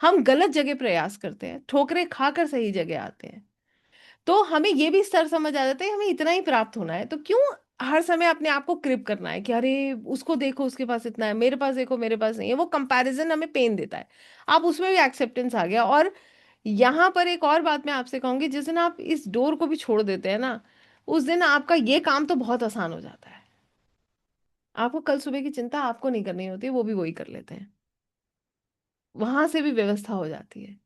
हम गलत जगह प्रयास करते हैं, ठोकरें खाकर सही जगह आते हैं। तो हमें ये भी स्तर समझ आ जाता है हमें इतना ही प्राप्त होना है, तो क्यों हर समय अपने आप को क्रिप करना है कि अरे उसको देखो उसके पास इतना है, मेरे पास देखो मेरे पास नहीं है। वो कंपैरिजन हमें पेन देता है। आप उसमें भी एक्सेप्टेंस आ गया। और यहाँ पर एक और बात मैं आपसे कहूंगी, जिस दिन आप इस डोर को भी छोड़ देते हैं ना, उस दिन आपका ये काम तो बहुत आसान हो जाता है। आपको कल सुबह की चिंता आपको नहीं करनी होती, वो भी वही कर लेते हैं। वहां से भी व्यवस्था हो जाती है।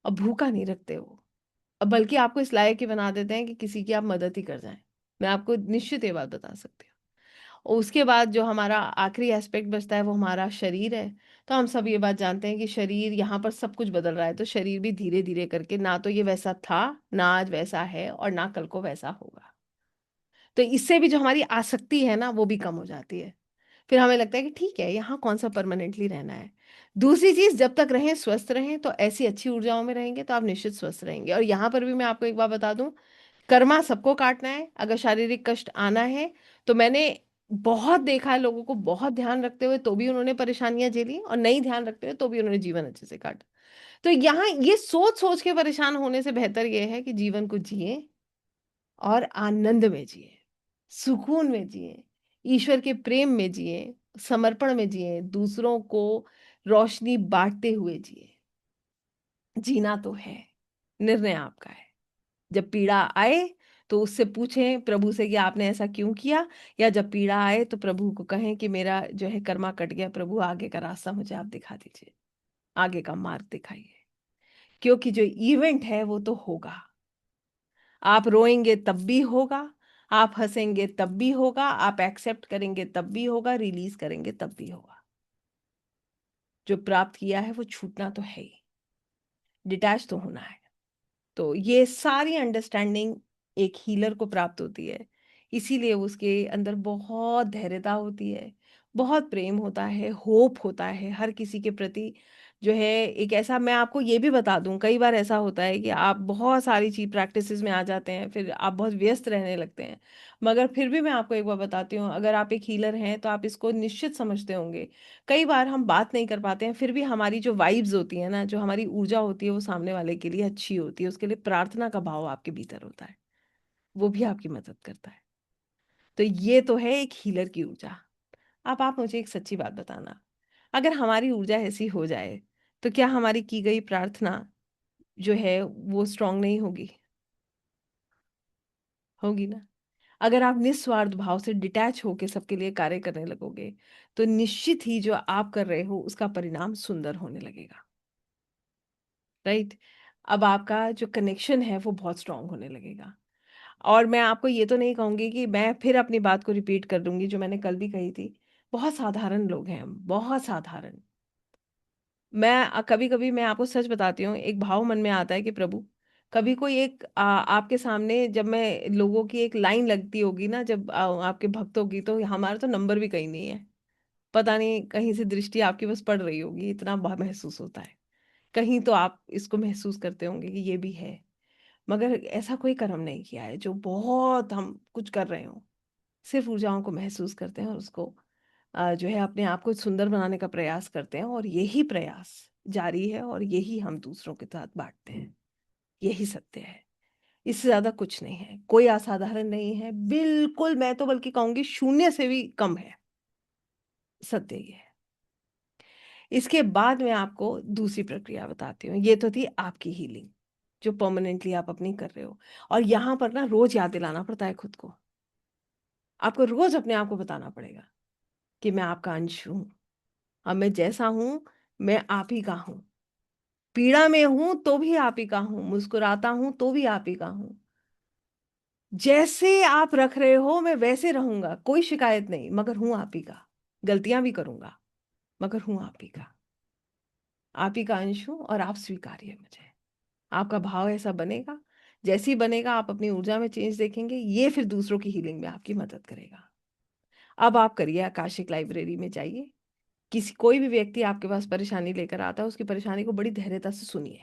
अब भूखा नहीं रखते वो, अब बल्कि आपको इस लायक ही बना देते हैं कि किसी की आप मदद ही कर जाएं। मैं आपको निश्चित ये बात बता सकती हूँ। और उसके बाद जो हमारा आखिरी एस्पेक्ट बचता है वो हमारा शरीर है। तो हम सब ये बात जानते हैं कि शरीर, यहाँ पर सब कुछ बदल रहा है, तो शरीर भी धीरे धीरे करके, ना तो ये वैसा था, ना आज वैसा है, और ना कल को वैसा होगा। तो इससे भी जो हमारी आसक्ति है ना वो भी कम हो जाती है। फिर हमें लगता है कि ठीक है, यहाँ कौन सा परमानेंटली रहना है। दूसरी चीज, जब तक रहें स्वस्थ रहें, तो ऐसी अच्छी ऊर्जाओं में रहेंगे तो आप निश्चित स्वस्थ रहेंगे। और यहाँ पर भी मैं आपको एक बात बता दूं, कर्मा सबको काटना है। अगर शारीरिक कष्ट आना है, तो मैंने बहुत देखा है लोगों को बहुत ध्यान रखते हुए तो भी उन्होंने परेशानियां झेली, और नहीं ध्यान रखते हुए तो भी उन्होंने जीवन अच्छे से काटा। तो यहाँ ये सोच सोच के परेशान होने से बेहतर ये है कि जीवन को जिए और आनंद में जिए, सुकून में जिए, ईश्वर के प्रेम में जिए, समर्पण में जिए, दूसरों को रोशनी बांटते हुए जिए। जीना तो है, निर्णय आपका है। जब पीड़ा आए तो उससे पूछें प्रभु से कि आपने ऐसा क्यों किया, या जब पीड़ा आए तो प्रभु को कहें कि मेरा जो है कर्मा कट गया, प्रभु आगे का रास्ता मुझे आप दिखा दीजिए, आगे का मार्ग दिखाइए। क्योंकि जो इवेंट है वो तो होगा। आप रोएंगे तब भी होगा, आप हंसेंगे तब भी होगा, आप एक्सेप्ट करेंगे तब भी होगा, रिलीज करेंगे तब भी होगा। जो प्राप्त किया है वो छूटना तो है ही, डिटैच तो होना है। तो ये सारी अंडरस्टैंडिंग एक हीलर को प्राप्त होती है। इसीलिए उसके अंदर बहुत धैर्यता होती है, बहुत प्रेम होता है, होप होता है हर किसी के प्रति। जो है एक ऐसा, मैं आपको ये भी बता दूं, कई बार ऐसा होता है कि आप बहुत सारी चीज प्रैक्टिसेस में आ जाते हैं, फिर आप बहुत व्यस्त रहने लगते हैं। मगर फिर भी मैं आपको एक बार बताती हूँ, अगर आप एक हीलर हैं तो आप इसको निश्चित समझते होंगे। कई बार हम बात नहीं कर पाते हैं, फिर भी हमारी जो वाइब्स होती है ना, जो हमारी ऊर्जा होती है, वो सामने वाले के लिए अच्छी होती है, उसके लिए प्रार्थना का भाव आपके भीतर होता है, वो भी आपकी मदद करता है। तो ये तो है एक हीलर की ऊर्जा। अब आप मुझे एक सच्ची बात बताना, अगर हमारी ऊर्जा ऐसी हो जाए तो क्या हमारी की गई प्रार्थना जो है वो स्ट्रांग नहीं होगी? होगी ना। अगर आप निस्वार्थ भाव से डिटैच होके सबके लिए कार्य करने लगोगे, तो निश्चित ही जो आप कर रहे हो उसका परिणाम सुंदर होने लगेगा। राइट। अब आपका जो कनेक्शन है वो बहुत स्ट्रांग होने लगेगा। और मैं आपको ये तो नहीं कहूंगी कि मैं फिर अपनी बात को रिपीट कर दूंगी जो मैंने कल भी कही थी। बहुत साधारण लोग हैं हम, बहुत साधारण। मैं कभी कभी मैं आपको सच बताती हूँ, एक भाव मन में आता है कि प्रभु, कभी कोई एक आपके सामने जब मैं लोगों की एक लाइन लगती होगी ना, जब आपके भक्तों की, तो हमारा तो नंबर भी कहीं नहीं है। पता नहीं कहीं से दृष्टि आपकी बस पड़ रही होगी, इतना महसूस होता है। कहीं तो आप इसको महसूस करते होंगे कि ये भी है। मगर ऐसा कोई कर्म नहीं किया है जो बहुत हम कुछ कर रहे हो। सिर्फ ऊर्जाओं को महसूस करते हैं और उसको जो है अपने आप को सुंदर बनाने का प्रयास करते हैं, और यही प्रयास जारी है, और यही हम दूसरों के साथ बांटते हैं। यही सत्य है। इससे ज्यादा कुछ नहीं है, कोई असाधारण नहीं है, बिल्कुल। मैं तो बल्कि कहूंगी शून्य से भी कम है। सत्य ये है। इसके बाद मैं आपको दूसरी प्रक्रिया बताती हूँ। ये तो थी आपकी हीलिंग जो परमानेंटली आप अपनी कर रहे हो। और यहाँ पर ना रोज याद दिलाना पड़ता है खुद को। आपको रोज अपने आप को बताना पड़ेगा कि मैं आपका अंश हूं। अब मैं जैसा हूं, मैं आप ही का हूं। पीड़ा में हूं तो भी आप ही का हूं, मुस्कुराता हूं तो भी आप ही का हूं। जैसे आप रख रहे हो मैं वैसे रहूंगा, कोई शिकायत नहीं, मगर हूं आप ही का। गलतियां भी करूंगा, मगर हूं आप ही का। आप ही का अंश हूं, और आप स्वीकारिए मुझे। आपका भाव ऐसा बनेगा, जैसे ही बनेगा आप अपनी ऊर्जा में चेंज देखेंगे, ये फिर दूसरों की हीलिंग में आपकी मदद करेगा। अब आप करिए, आकाशिक लाइब्रेरी में जाइए। किसी कोई भी व्यक्ति आपके पास परेशानी लेकर आता है, उसकी परेशानी को बड़ी धैर्यता से सुनिए।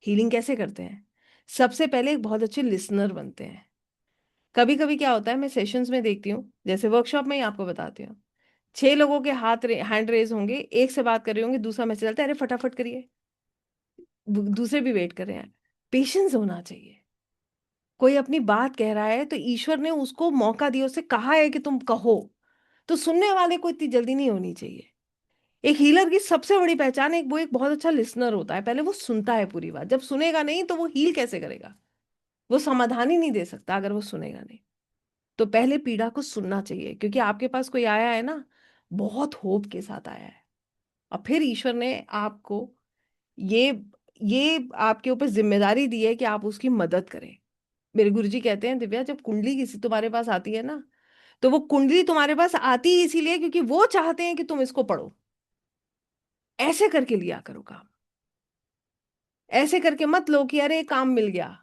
हीलिंग कैसे करते हैं? सबसे पहले एक बहुत अच्छे लिसनर बनते हैं। कभी कभी क्या होता है, मैं सेशंस में देखती हूँ, जैसे वर्कशॉप में ही आपको बताती हूँ, 6 लोगों के हैंड रेज होंगे, एक से बात कर रहे होंगे, दूसरा मैसेज चलता है, अरे फटाफट करिए। दूसरे भी वेट कर रहे हैं। पेशेंस होना चाहिए। कोई अपनी बात कह रहा है तो ईश्वर ने उसको मौका दिया, उसे कहा है कि तुम कहो, तो सुनने वाले को इतनी जल्दी नहीं होनी चाहिए। एक हीलर की सबसे बड़ी पहचान है, वो एक बहुत अच्छा लिसनर होता है। पहले वो सुनता है पूरी बात, जब सुनेगा नहीं तो वो हील कैसे करेगा? वो समाधान ही नहीं दे सकता अगर वो सुनेगा नहीं। तो पहले पीड़ा को सुनना चाहिए, क्योंकि आपके पास कोई आया है ना, बहुत होप के साथ आया है, और फिर ईश्वर ने आपको ये ये आपके ऊपर जिम्मेदारी दी है कि आप उसकी मदद करें। मेरे गुरुजी कहते हैं, दिव्या, जब कुंडली किसी तुम्हारे पास आती है ना, तो वो कुंडली तुम्हारे पास आती ही इसीलिए क्योंकि वो चाहते हैं कि तुम इसको पढ़ो। ऐसे करके लिया करो काम। ऐसे करके मत लो कि अरे काम मिल गया।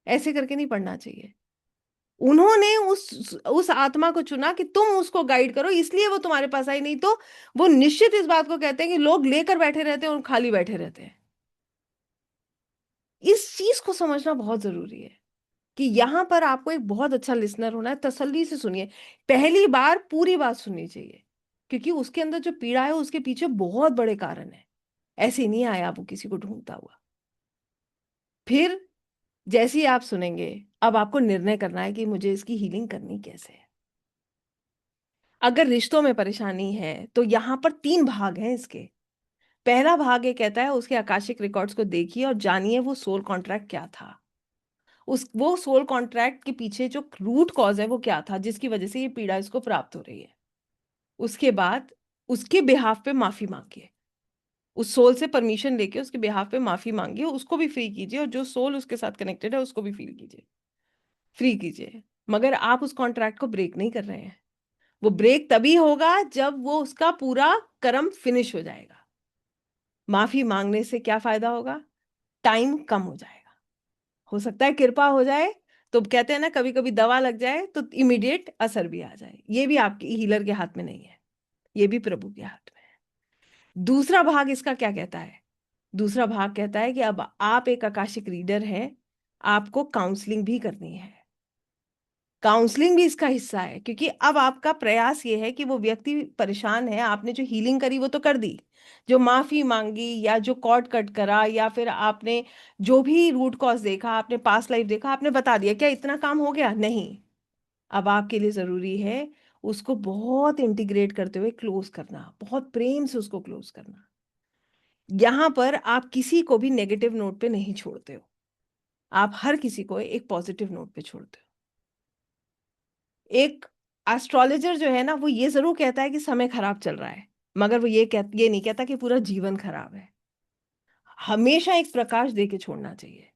ऐसे करके नहीं पढ़ना चाहिए। उन्होंने उस आत्मा को चुना कि तुम उसको गाइड करो, इसलिए वो तुम्हारे पास आई, नहीं तो वो निश्चित इस बात को कहते हैं कि लोग लेकर बैठे रहते हैं और खाली बैठे रहते हैं। इस चीज को समझना बहुत जरूरी है कि यहां पर आपको एक बहुत अच्छा लिसनर होना है। तसल्ली से सुनिए, पहली बार पूरी बात सुननी चाहिए, क्योंकि उसके अंदर जो पीड़ा है उसके पीछे बहुत बड़े कारण है। ऐसे नहीं आया वो किसी को ढूंढता हुआ। फिर जैसे ही आप सुनेंगे, अब आपको निर्णय करना है कि मुझे इसकी हीलिंग करनी कैसे है। अगर रिश्तों में परेशानी है तो यहाँ पर 3 भाग हैं इसके। पहला भाग ये कहता है उसके आकाशिक रिकॉर्ड्स को देखिए और जानिए वो सोल कॉन्ट्रैक्ट क्या था। उस वो सोल कॉन्ट्रैक्ट के पीछे जो रूट कॉज है वो क्या था जिसकी वजह से ये पीड़ा इसको प्राप्त हो रही है। उसके बाद उसके बिहाफ पे माफी मांगिए। उस सोल से परमिशन लेके उसके बिहाफ पे माफी मांगिए, उसको भी फ्री कीजिए, और जो सोल उसके साथ कनेक्टेड है उसको भी फील कीजिए, फ्री कीजिए। मगर आप उस कॉन्ट्रैक्ट को ब्रेक नहीं कर रहे हैं। वो ब्रेक तभी होगा जब वो उसका पूरा कर्म फिनिश हो जाएगा। माफी मांगने से क्या फायदा होगा? टाइम कम हो जाएगा, हो सकता है कृपा हो जाए। तो कहते हैं ना, कभी कभी दवा लग जाए तो इमीडिएट असर भी आ जाए। ये भी आपके हीलर के हाथ में नहीं है, ये भी प्रभु के हाथ में है। दूसरा भाग इसका क्या कहता है? दूसरा भाग कहता है कि अब आप एक आकाशिक रीडर हैं, आपको काउंसलिंग भी करनी है। काउंसलिंग भी इसका हिस्सा है, क्योंकि अब आपका प्रयास ये है कि वो व्यक्ति परेशान है, आपने जो हीलिंग करी वो तो कर दी, जो माफी मांगी या जो कॉर्ड कट करा या फिर आपने जो भी रूट कॉज देखा, आपने पास्ट लाइफ देखा, आपने बता दिया, क्या इतना काम हो गया? नहीं। अब आपके लिए जरूरी है उसको बहुत इंटीग्रेट करते हुए क्लोज करना, बहुत प्रेम से उसको क्लोज करना। यहां पर आप किसी को भी नेगेटिव नोट पे नहीं छोड़ते हो, आप हर किसी को एक पॉजिटिव नोट पे छोड़ते हो। एक एस्ट्रोलॉजर जो है ना, वो ये जरूर कहता है कि समय खराब चल रहा है, मगर वो ये नहीं कहता कि पूरा जीवन खराब है। हमेशा एक प्रकाश दे के छोड़ना चाहिए।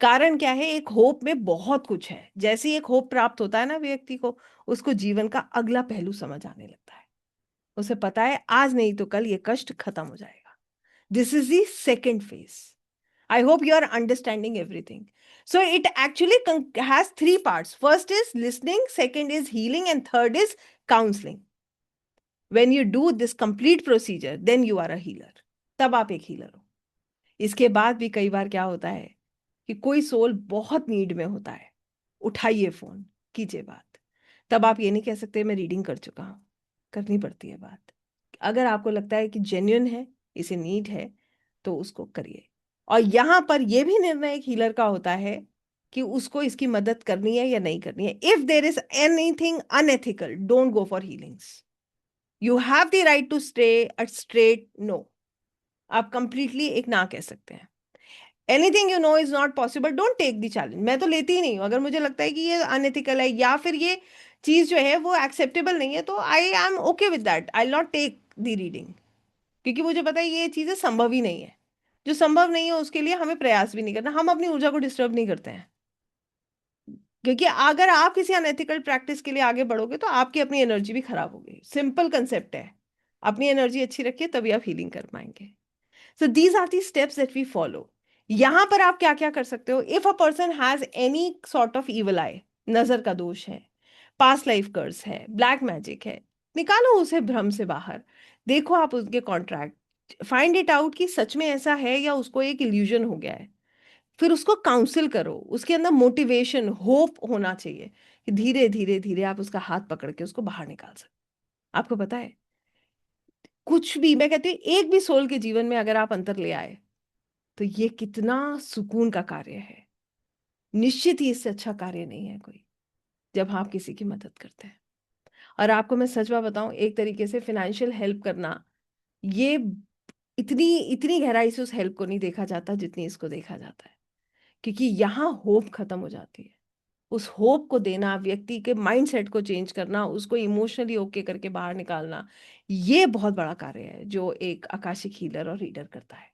कारण क्या है? एक होप में बहुत कुछ है। जैसे ही एक होप प्राप्त होता है ना व्यक्ति को, उसको जीवन का अगला पहलू समझ आने लगता है। उसे पता है आज नहीं तो कल ये कष्ट खत्म हो जाएगा। This is the second phase. I hope you are understanding everything. So it actually has 3 parts. First is listening, second is healing, and third is counseling. When you do this complete procedure, then you are a healer. तब आप एक healer हो। इसके बाद भी कई बार क्या होता है कि कोई सोल बहुत नीड में होता है, उठाइए फोन, कीजिए बात। तब आप ये नहीं कह सकते मैं रीडिंग कर चुका हूं। करनी पड़ती है बात। अगर आपको लगता है कि जेन्युइन है, इसे नीड है, तो उसको करिए। और यहां पर यह भी निर्णय एक हीलर का होता है कि उसको इसकी मदद करनी है या नहीं करनी है। If there is anything unethical, don't go for healings. You have the right to stay a straight no. आप कंप्लीटली एक ना कह सकते हैं। Anything you know is not possible, don't take the challenge. मैं तो लेती ही नहीं हूं। अगर मुझे लगता है कि ये अनएथिकल है या फिर ये चीज जो है वो एक्सेप्टेबल नहीं है, तो I am okay with that, I not take the reading. क्योंकि मुझे पता है ये चीजें संभव ही नहीं है। जो संभव नहीं है उसके लिए हमें प्रयास भी नहीं करना। हम अपनी ऊर्जा को डिस्टर्ब नहीं करते हैं। क्योंकि अगर आप किसी अनएथिकल प्रैक्टिस के लिए आगे बढ़ोगे तो आपकी अपनी एनर्जी भी खराब होगी। सिंपल कंसेप्ट है। अपनी एनर्जी अच्छी रखिए, तभी आप हीलिंग कर पाएंगे। So these are the steps that we follow. यहां पर आप क्या क्या कर सकते हो? If a person has any sort of evil eye, नजर का दोष है, पास्ट लाइफ कर्स है, ब्लैक मैजिक है, निकालो उसे भ्रम से बाहर। देखो आप उसके कॉन्ट्रैक्ट, फाइंड इट आउट कि सच में ऐसा है या उसको एक इल्यूजन हो गया है। फिर उसको काउंसिल करो। उसके अंदर मोटिवेशन, होप होना चाहिए कि धीरे धीरे धीरे आप उसका हाथ पकड़ के उसको बाहर निकाल सकते। आपको पता है, कुछ भी, मैं कहती हूँ एक भी सोल के जीवन में अगर आप अंतर ले आए तो ये कितना सुकून का कार्य है। निश्चित ही इससे अच्छा कार्य नहीं है कोई, जब आप किसी की मदद करते हैं। और आपको मैं सच बात बताऊं, एक तरीके से फिनेंशियल हेल्प करना, ये इतनी इतनी गहराई से उस हेल्प को नहीं देखा जाता जितनी इसको देखा जाता है, क्योंकि यहाँ होप खत्म हो जाती है। उस होप को देना, व्यक्ति के माइंडसेट को चेंज करना, उसको इमोशनली ओके करके बाहर निकालना, ये बहुत बड़ा कार्य है जो एक आकाशिक हीलर और रीडर करता है।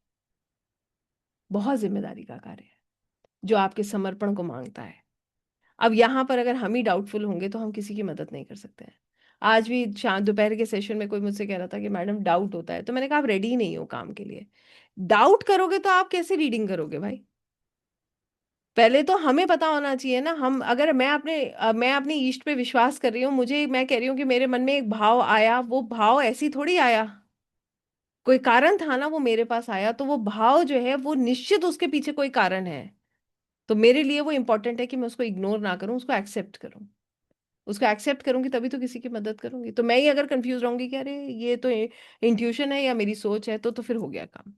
बहुत जिम्मेदारी का कार्य है जो आपके समर्पण को मांगता है। अब यहाँ पर अगर हम ही डाउटफुल होंगे तो हम किसी की मदद नहीं कर सकते हैं। आज भी शाम दोपहर के सेशन में कोई मुझसे कह रहा था कि मैडम डाउट होता है, तो मैंने कहा आप रेडी ही नहीं हो काम के लिए। डाउट करोगे तो आप कैसे रीडिंग करोगे भाई? पहले तो हमें पता होना चाहिए ना। हम अगर मैं अपनी ईष्ट पे विश्वास कर रही हूँ, मैं कह रही हूँ कि मेरे मन में एक भाव आया, वो भाव ऐसी थोड़ी आया, कोई कारण था ना वो मेरे पास आया, तो वो भाव जो है वो निश्चित उसके पीछे कोई कारण है। तो मेरे लिए वो इंपॉर्टेंट है कि मैं उसको इग्नोर ना करूं, उसको एक्सेप्ट करूं। उसको एक्सेप्ट करूंगी तभी तो किसी की मदद करूंगी। तो मैं ही अगर कंफ्यूज रहूंगी कि अरे ये तो इंट्यूशन है या मेरी सोच है, तो फिर हो गया काम।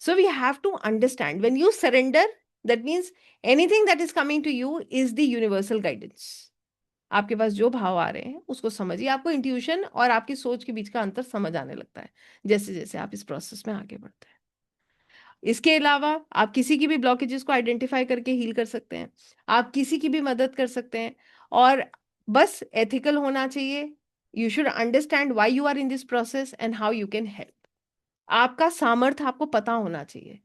So we have to understand when you surrender, that means anything that is coming to you is the universal guidance. आपके पास जो भाव आ रहे हैं उसको समझिए, आपको इंट्यूशन और आपकी सोच के बीच का अंतर समझ आने लगता है जैसे जैसे आप इस प्रोसेस में आगे बढ़ते हैं। इसके अलावा आप किसी की भी ब्लॉकेजेस को आइडेंटिफाई करके हील कर सकते हैं, आप किसी की भी मदद कर सकते हैं। और बस एथिकल होना चाहिए। You should understand why you are in this process and how you can help. आपका सामर्थ्य आपको पता होना चाहिए।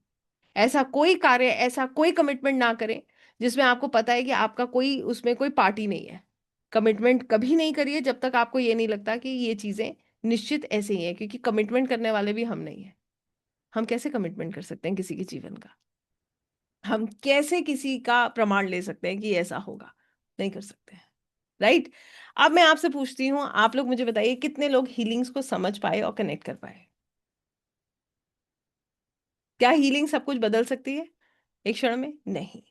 ऐसा कोई कार्य, ऐसा कोई कमिटमेंट ना करें जिसमें आपको पता है कि आपका कोई उसमें कोई पार्टी नहीं है। कमिटमेंट कभी नहीं करिए जब तक आपको ये नहीं लगता कि ये चीजें निश्चित ऐसे ही है, क्योंकि कमिटमेंट करने वाले भी हम नहीं है। हम कैसे कमिटमेंट कर सकते हैं किसी के जीवन का? हम कैसे किसी का प्रमाण ले सकते हैं कि ऐसा होगा? नहीं कर सकते हैं, राइट? अब मैं आपसे पूछती हूँ, आप लोग मुझे बताइए कितने लोग हीलिंग्स को समझ पाए और कनेक्ट कर पाए? क्या हीलिंग सब कुछ बदल सकती है एक क्षण में? नहीं।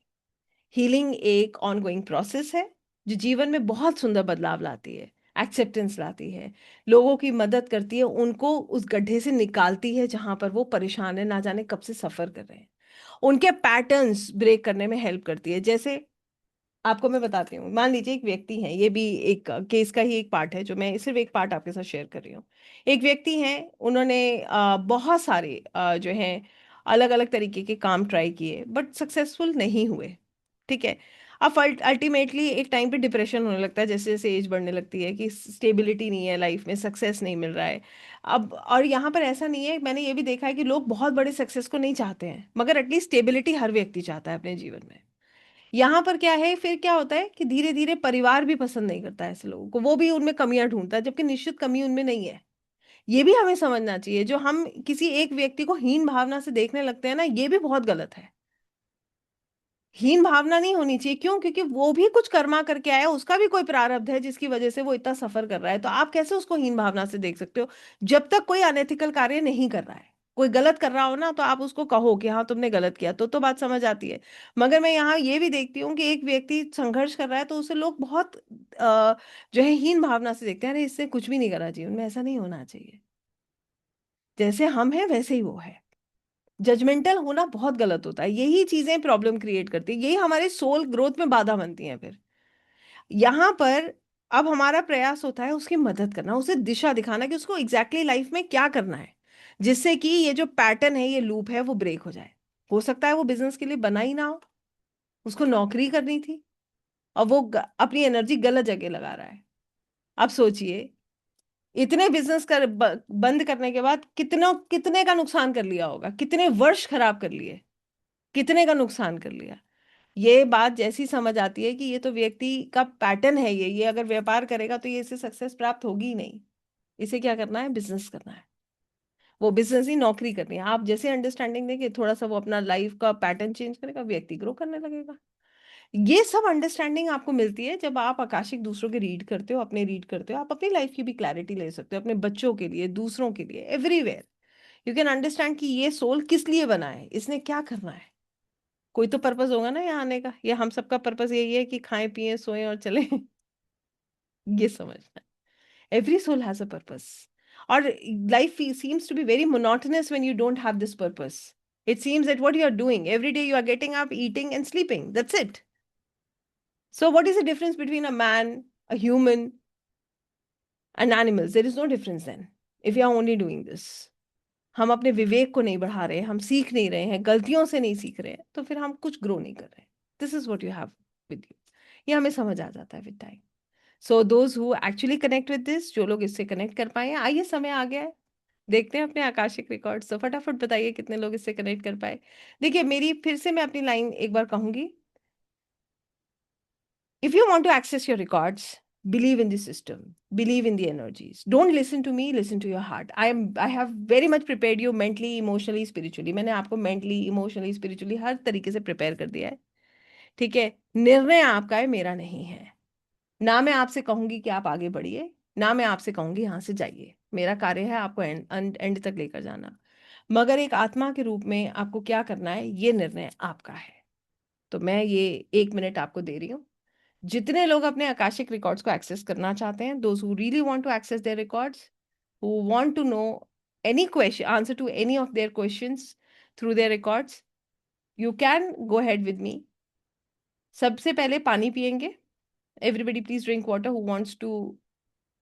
हीलिंग एक ऑनगोइंग प्रोसेस है जो जीवन में बहुत सुंदर बदलाव लाती है, एक्सेप्टेंस लाती है, लोगों की मदद करती है, उनको उस गड्ढे से निकालती है जहां पर वो परेशान है, ना जाने कब से सफर कर रहे हैं। उनके पैटर्न्स ब्रेक करने में हेल्प करती है। जैसे आपको मैं बताती हूँ, मान लीजिए एक व्यक्ति है, ये भी एक केस का ही एक पार्ट है जो मैं सिर्फ एक पार्ट आपके साथ शेयर कर रही हूँ। एक व्यक्ति हैं, उन्होंने बहुत सारे जो हैं अलग अलग तरीके के काम ट्राई किए बट सक्सेसफुल नहीं हुए। ठीक है। अब अल्टीमेटली एक टाइम पे डिप्रेशन होने लगता है जैसे जैसे एज बढ़ने लगती है कि स्टेबिलिटी नहीं है लाइफ में, सक्सेस नहीं मिल रहा है। अब और यहाँ पर ऐसा नहीं है, मैंने ये भी देखा है कि लोग बहुत बड़े सक्सेस को नहीं चाहते हैं, मगर एटलीस्ट स्टेबिलिटी हर व्यक्ति चाहता है अपने जीवन में। यहाँ पर क्या है, फिर क्या होता है कि धीरे धीरे परिवार भी पसंद नहीं करता है ऐसे लोगों को, वो भी उनमें कमियां ढूंढता है जबकि निश्चित कमी उनमें नहीं है। ये भी हमें समझना चाहिए। जो हम किसी एक व्यक्ति को हीन भावना से देखने लगते हैं ना, ये भी बहुत गलत है। हीन भावना नहीं होनी चाहिए। क्यों? क्योंकि वो भी कुछ कर्मा करके आया, उसका भी कोई प्रारब्ध है जिसकी वजह से वो इतना सफर कर रहा है। तो आप कैसे उसको हीन भावना से देख सकते हो? जब तक कोई अनएथिकल कार्य नहीं कर रहा है, कोई गलत कर रहा हो ना, तो आप उसको कहो कि हाँ तुमने गलत किया, तो बात समझ आती है। मगर मैं यहाँ ये भी देखती हूँ कि एक व्यक्ति संघर्ष कर रहा है तो उसे लोग बहुत जो है हीन भावना से देखते हैं, अरे इससे कुछ भी नहीं करा जीवन में। ऐसा नहीं होना चाहिए। जैसे हम हैं वैसे ही वो है। जजमेंटल होना बहुत गलत होता है, यही चीजें प्रॉब्लम क्रिएट करती है, यही हमारे सोल ग्रोथ में बाधा बनती हैं फिर। यहाँ पर अब हमारा प्रयास होता है उसकी मदद करना, उसे दिशा दिखाना कि उसको एग्जैक्टली लाइफ में क्या करना है, जिससे कि ये जो पैटर्न है, ये लूप है, वो ब्रेक हो जाए। हो सकता है वो बिजनेस के लिए बना ही ना हो, उसको नौकरी करनी थी और वो अपनी एनर्जी गलत जगह लगा रहा है। अब सोचिए, इतने बिजनेस बंद करने के बाद कितना कितने का नुकसान कर लिया होगा, कितने वर्ष खराब कर लिए, कितने का नुकसान कर लिया। ये बात जैसी समझ आती है कि ये तो व्यक्ति का पैटर्न है, ये अगर व्यापार करेगा तो ये इसे सक्सेस प्राप्त होगी ही नहीं। इसे क्या करना है? बिजनेस करना है। वो बिजनेस ही नौकरी करनी है। आप जैसे अंडरस्टैंडिंग देंगे, थोड़ा सा वो अपना लाइफ का पैटर्न चेंज करेगा, व्यक्ति ग्रो करने लगेगा। ये सब अंडरस्टैंडिंग आपको मिलती है जब आप आकाशिक दूसरों के रीड करते हो, अपने रीड करते हो। आप अपनी लाइफ की भी क्लैरिटी ले सकते हो, अपने बच्चों के लिए, दूसरों के लिए, एवरीवेयर। यू कैन अंडरस्टैंड कि ये सोल किस लिए बना है, इसने क्या करना है। कोई तो पर्पस होगा ना यहाँ आने का। ये हम सबका पर्पस यही है कि खाएं पिएं सोएं और चलें। ये समझना है। Every soul has a purpose. और life seems to be very monotonous when you don't have this purpose. It seems that what you are doing every day, you are getting up, eating, and sleeping. That's it. So, what is the difference between a man, a human, and animals? There is no difference then. If you are only doing this, हम अपने विवेक को नहीं बढ़ा रहे हैं, हम सीख नहीं रहे हैं, गलतियों से नहीं सीख रहे हैं, तो फिर हम कुछ ग्रो नहीं कर रहे हैं. This is what you have with you. ये हमें समझ आ जाता है with time. So those who actually connect with this, जो लोग इससे कनेक्ट कर पाए हैं, आइए समय आ गया है, देखते हैं अपने आकाशिक रिकॉर्ड्स. तो फटाफट बताइए कितने लोग इससे कनेक्ट कर पाए. देखिए, मेरी फिर से मैं अपनी लाइन एक बार कहूंगी. If you want to access your records, believe in the system, believe in the energies. Don't listen to me, listen to your heart. I have very much prepared you mentally, emotionally, spiritually. मैंने आपको mentally, emotionally, spiritually हर तरीके से prepare कर दिया है. ठीक है. निर्णय आपका है, मेरा नहीं है. ना मैं आपसे कहूंगी कि आप आगे बढ़िए, ना मैं आपसे कहूंगी यहाँ से जाइए. मेरा कार्य है आपको एंड तक लेकर जाना. मगर एक आत्मा के रूप में आपको क्या करना है, ये निर्णय आपका है. तो मैं ये 1 मिनट आपको दे रही हूँ. जितने लोग अपने आकाशिक रिकॉर्ड्स को एक्सेस करना चाहते हैं, those who really want to access their records, who want to know any question, answer to any of their questions through their records, you can go ahead with me. सबसे पहले पानी पिएंगे. Everybody please drink water who wants to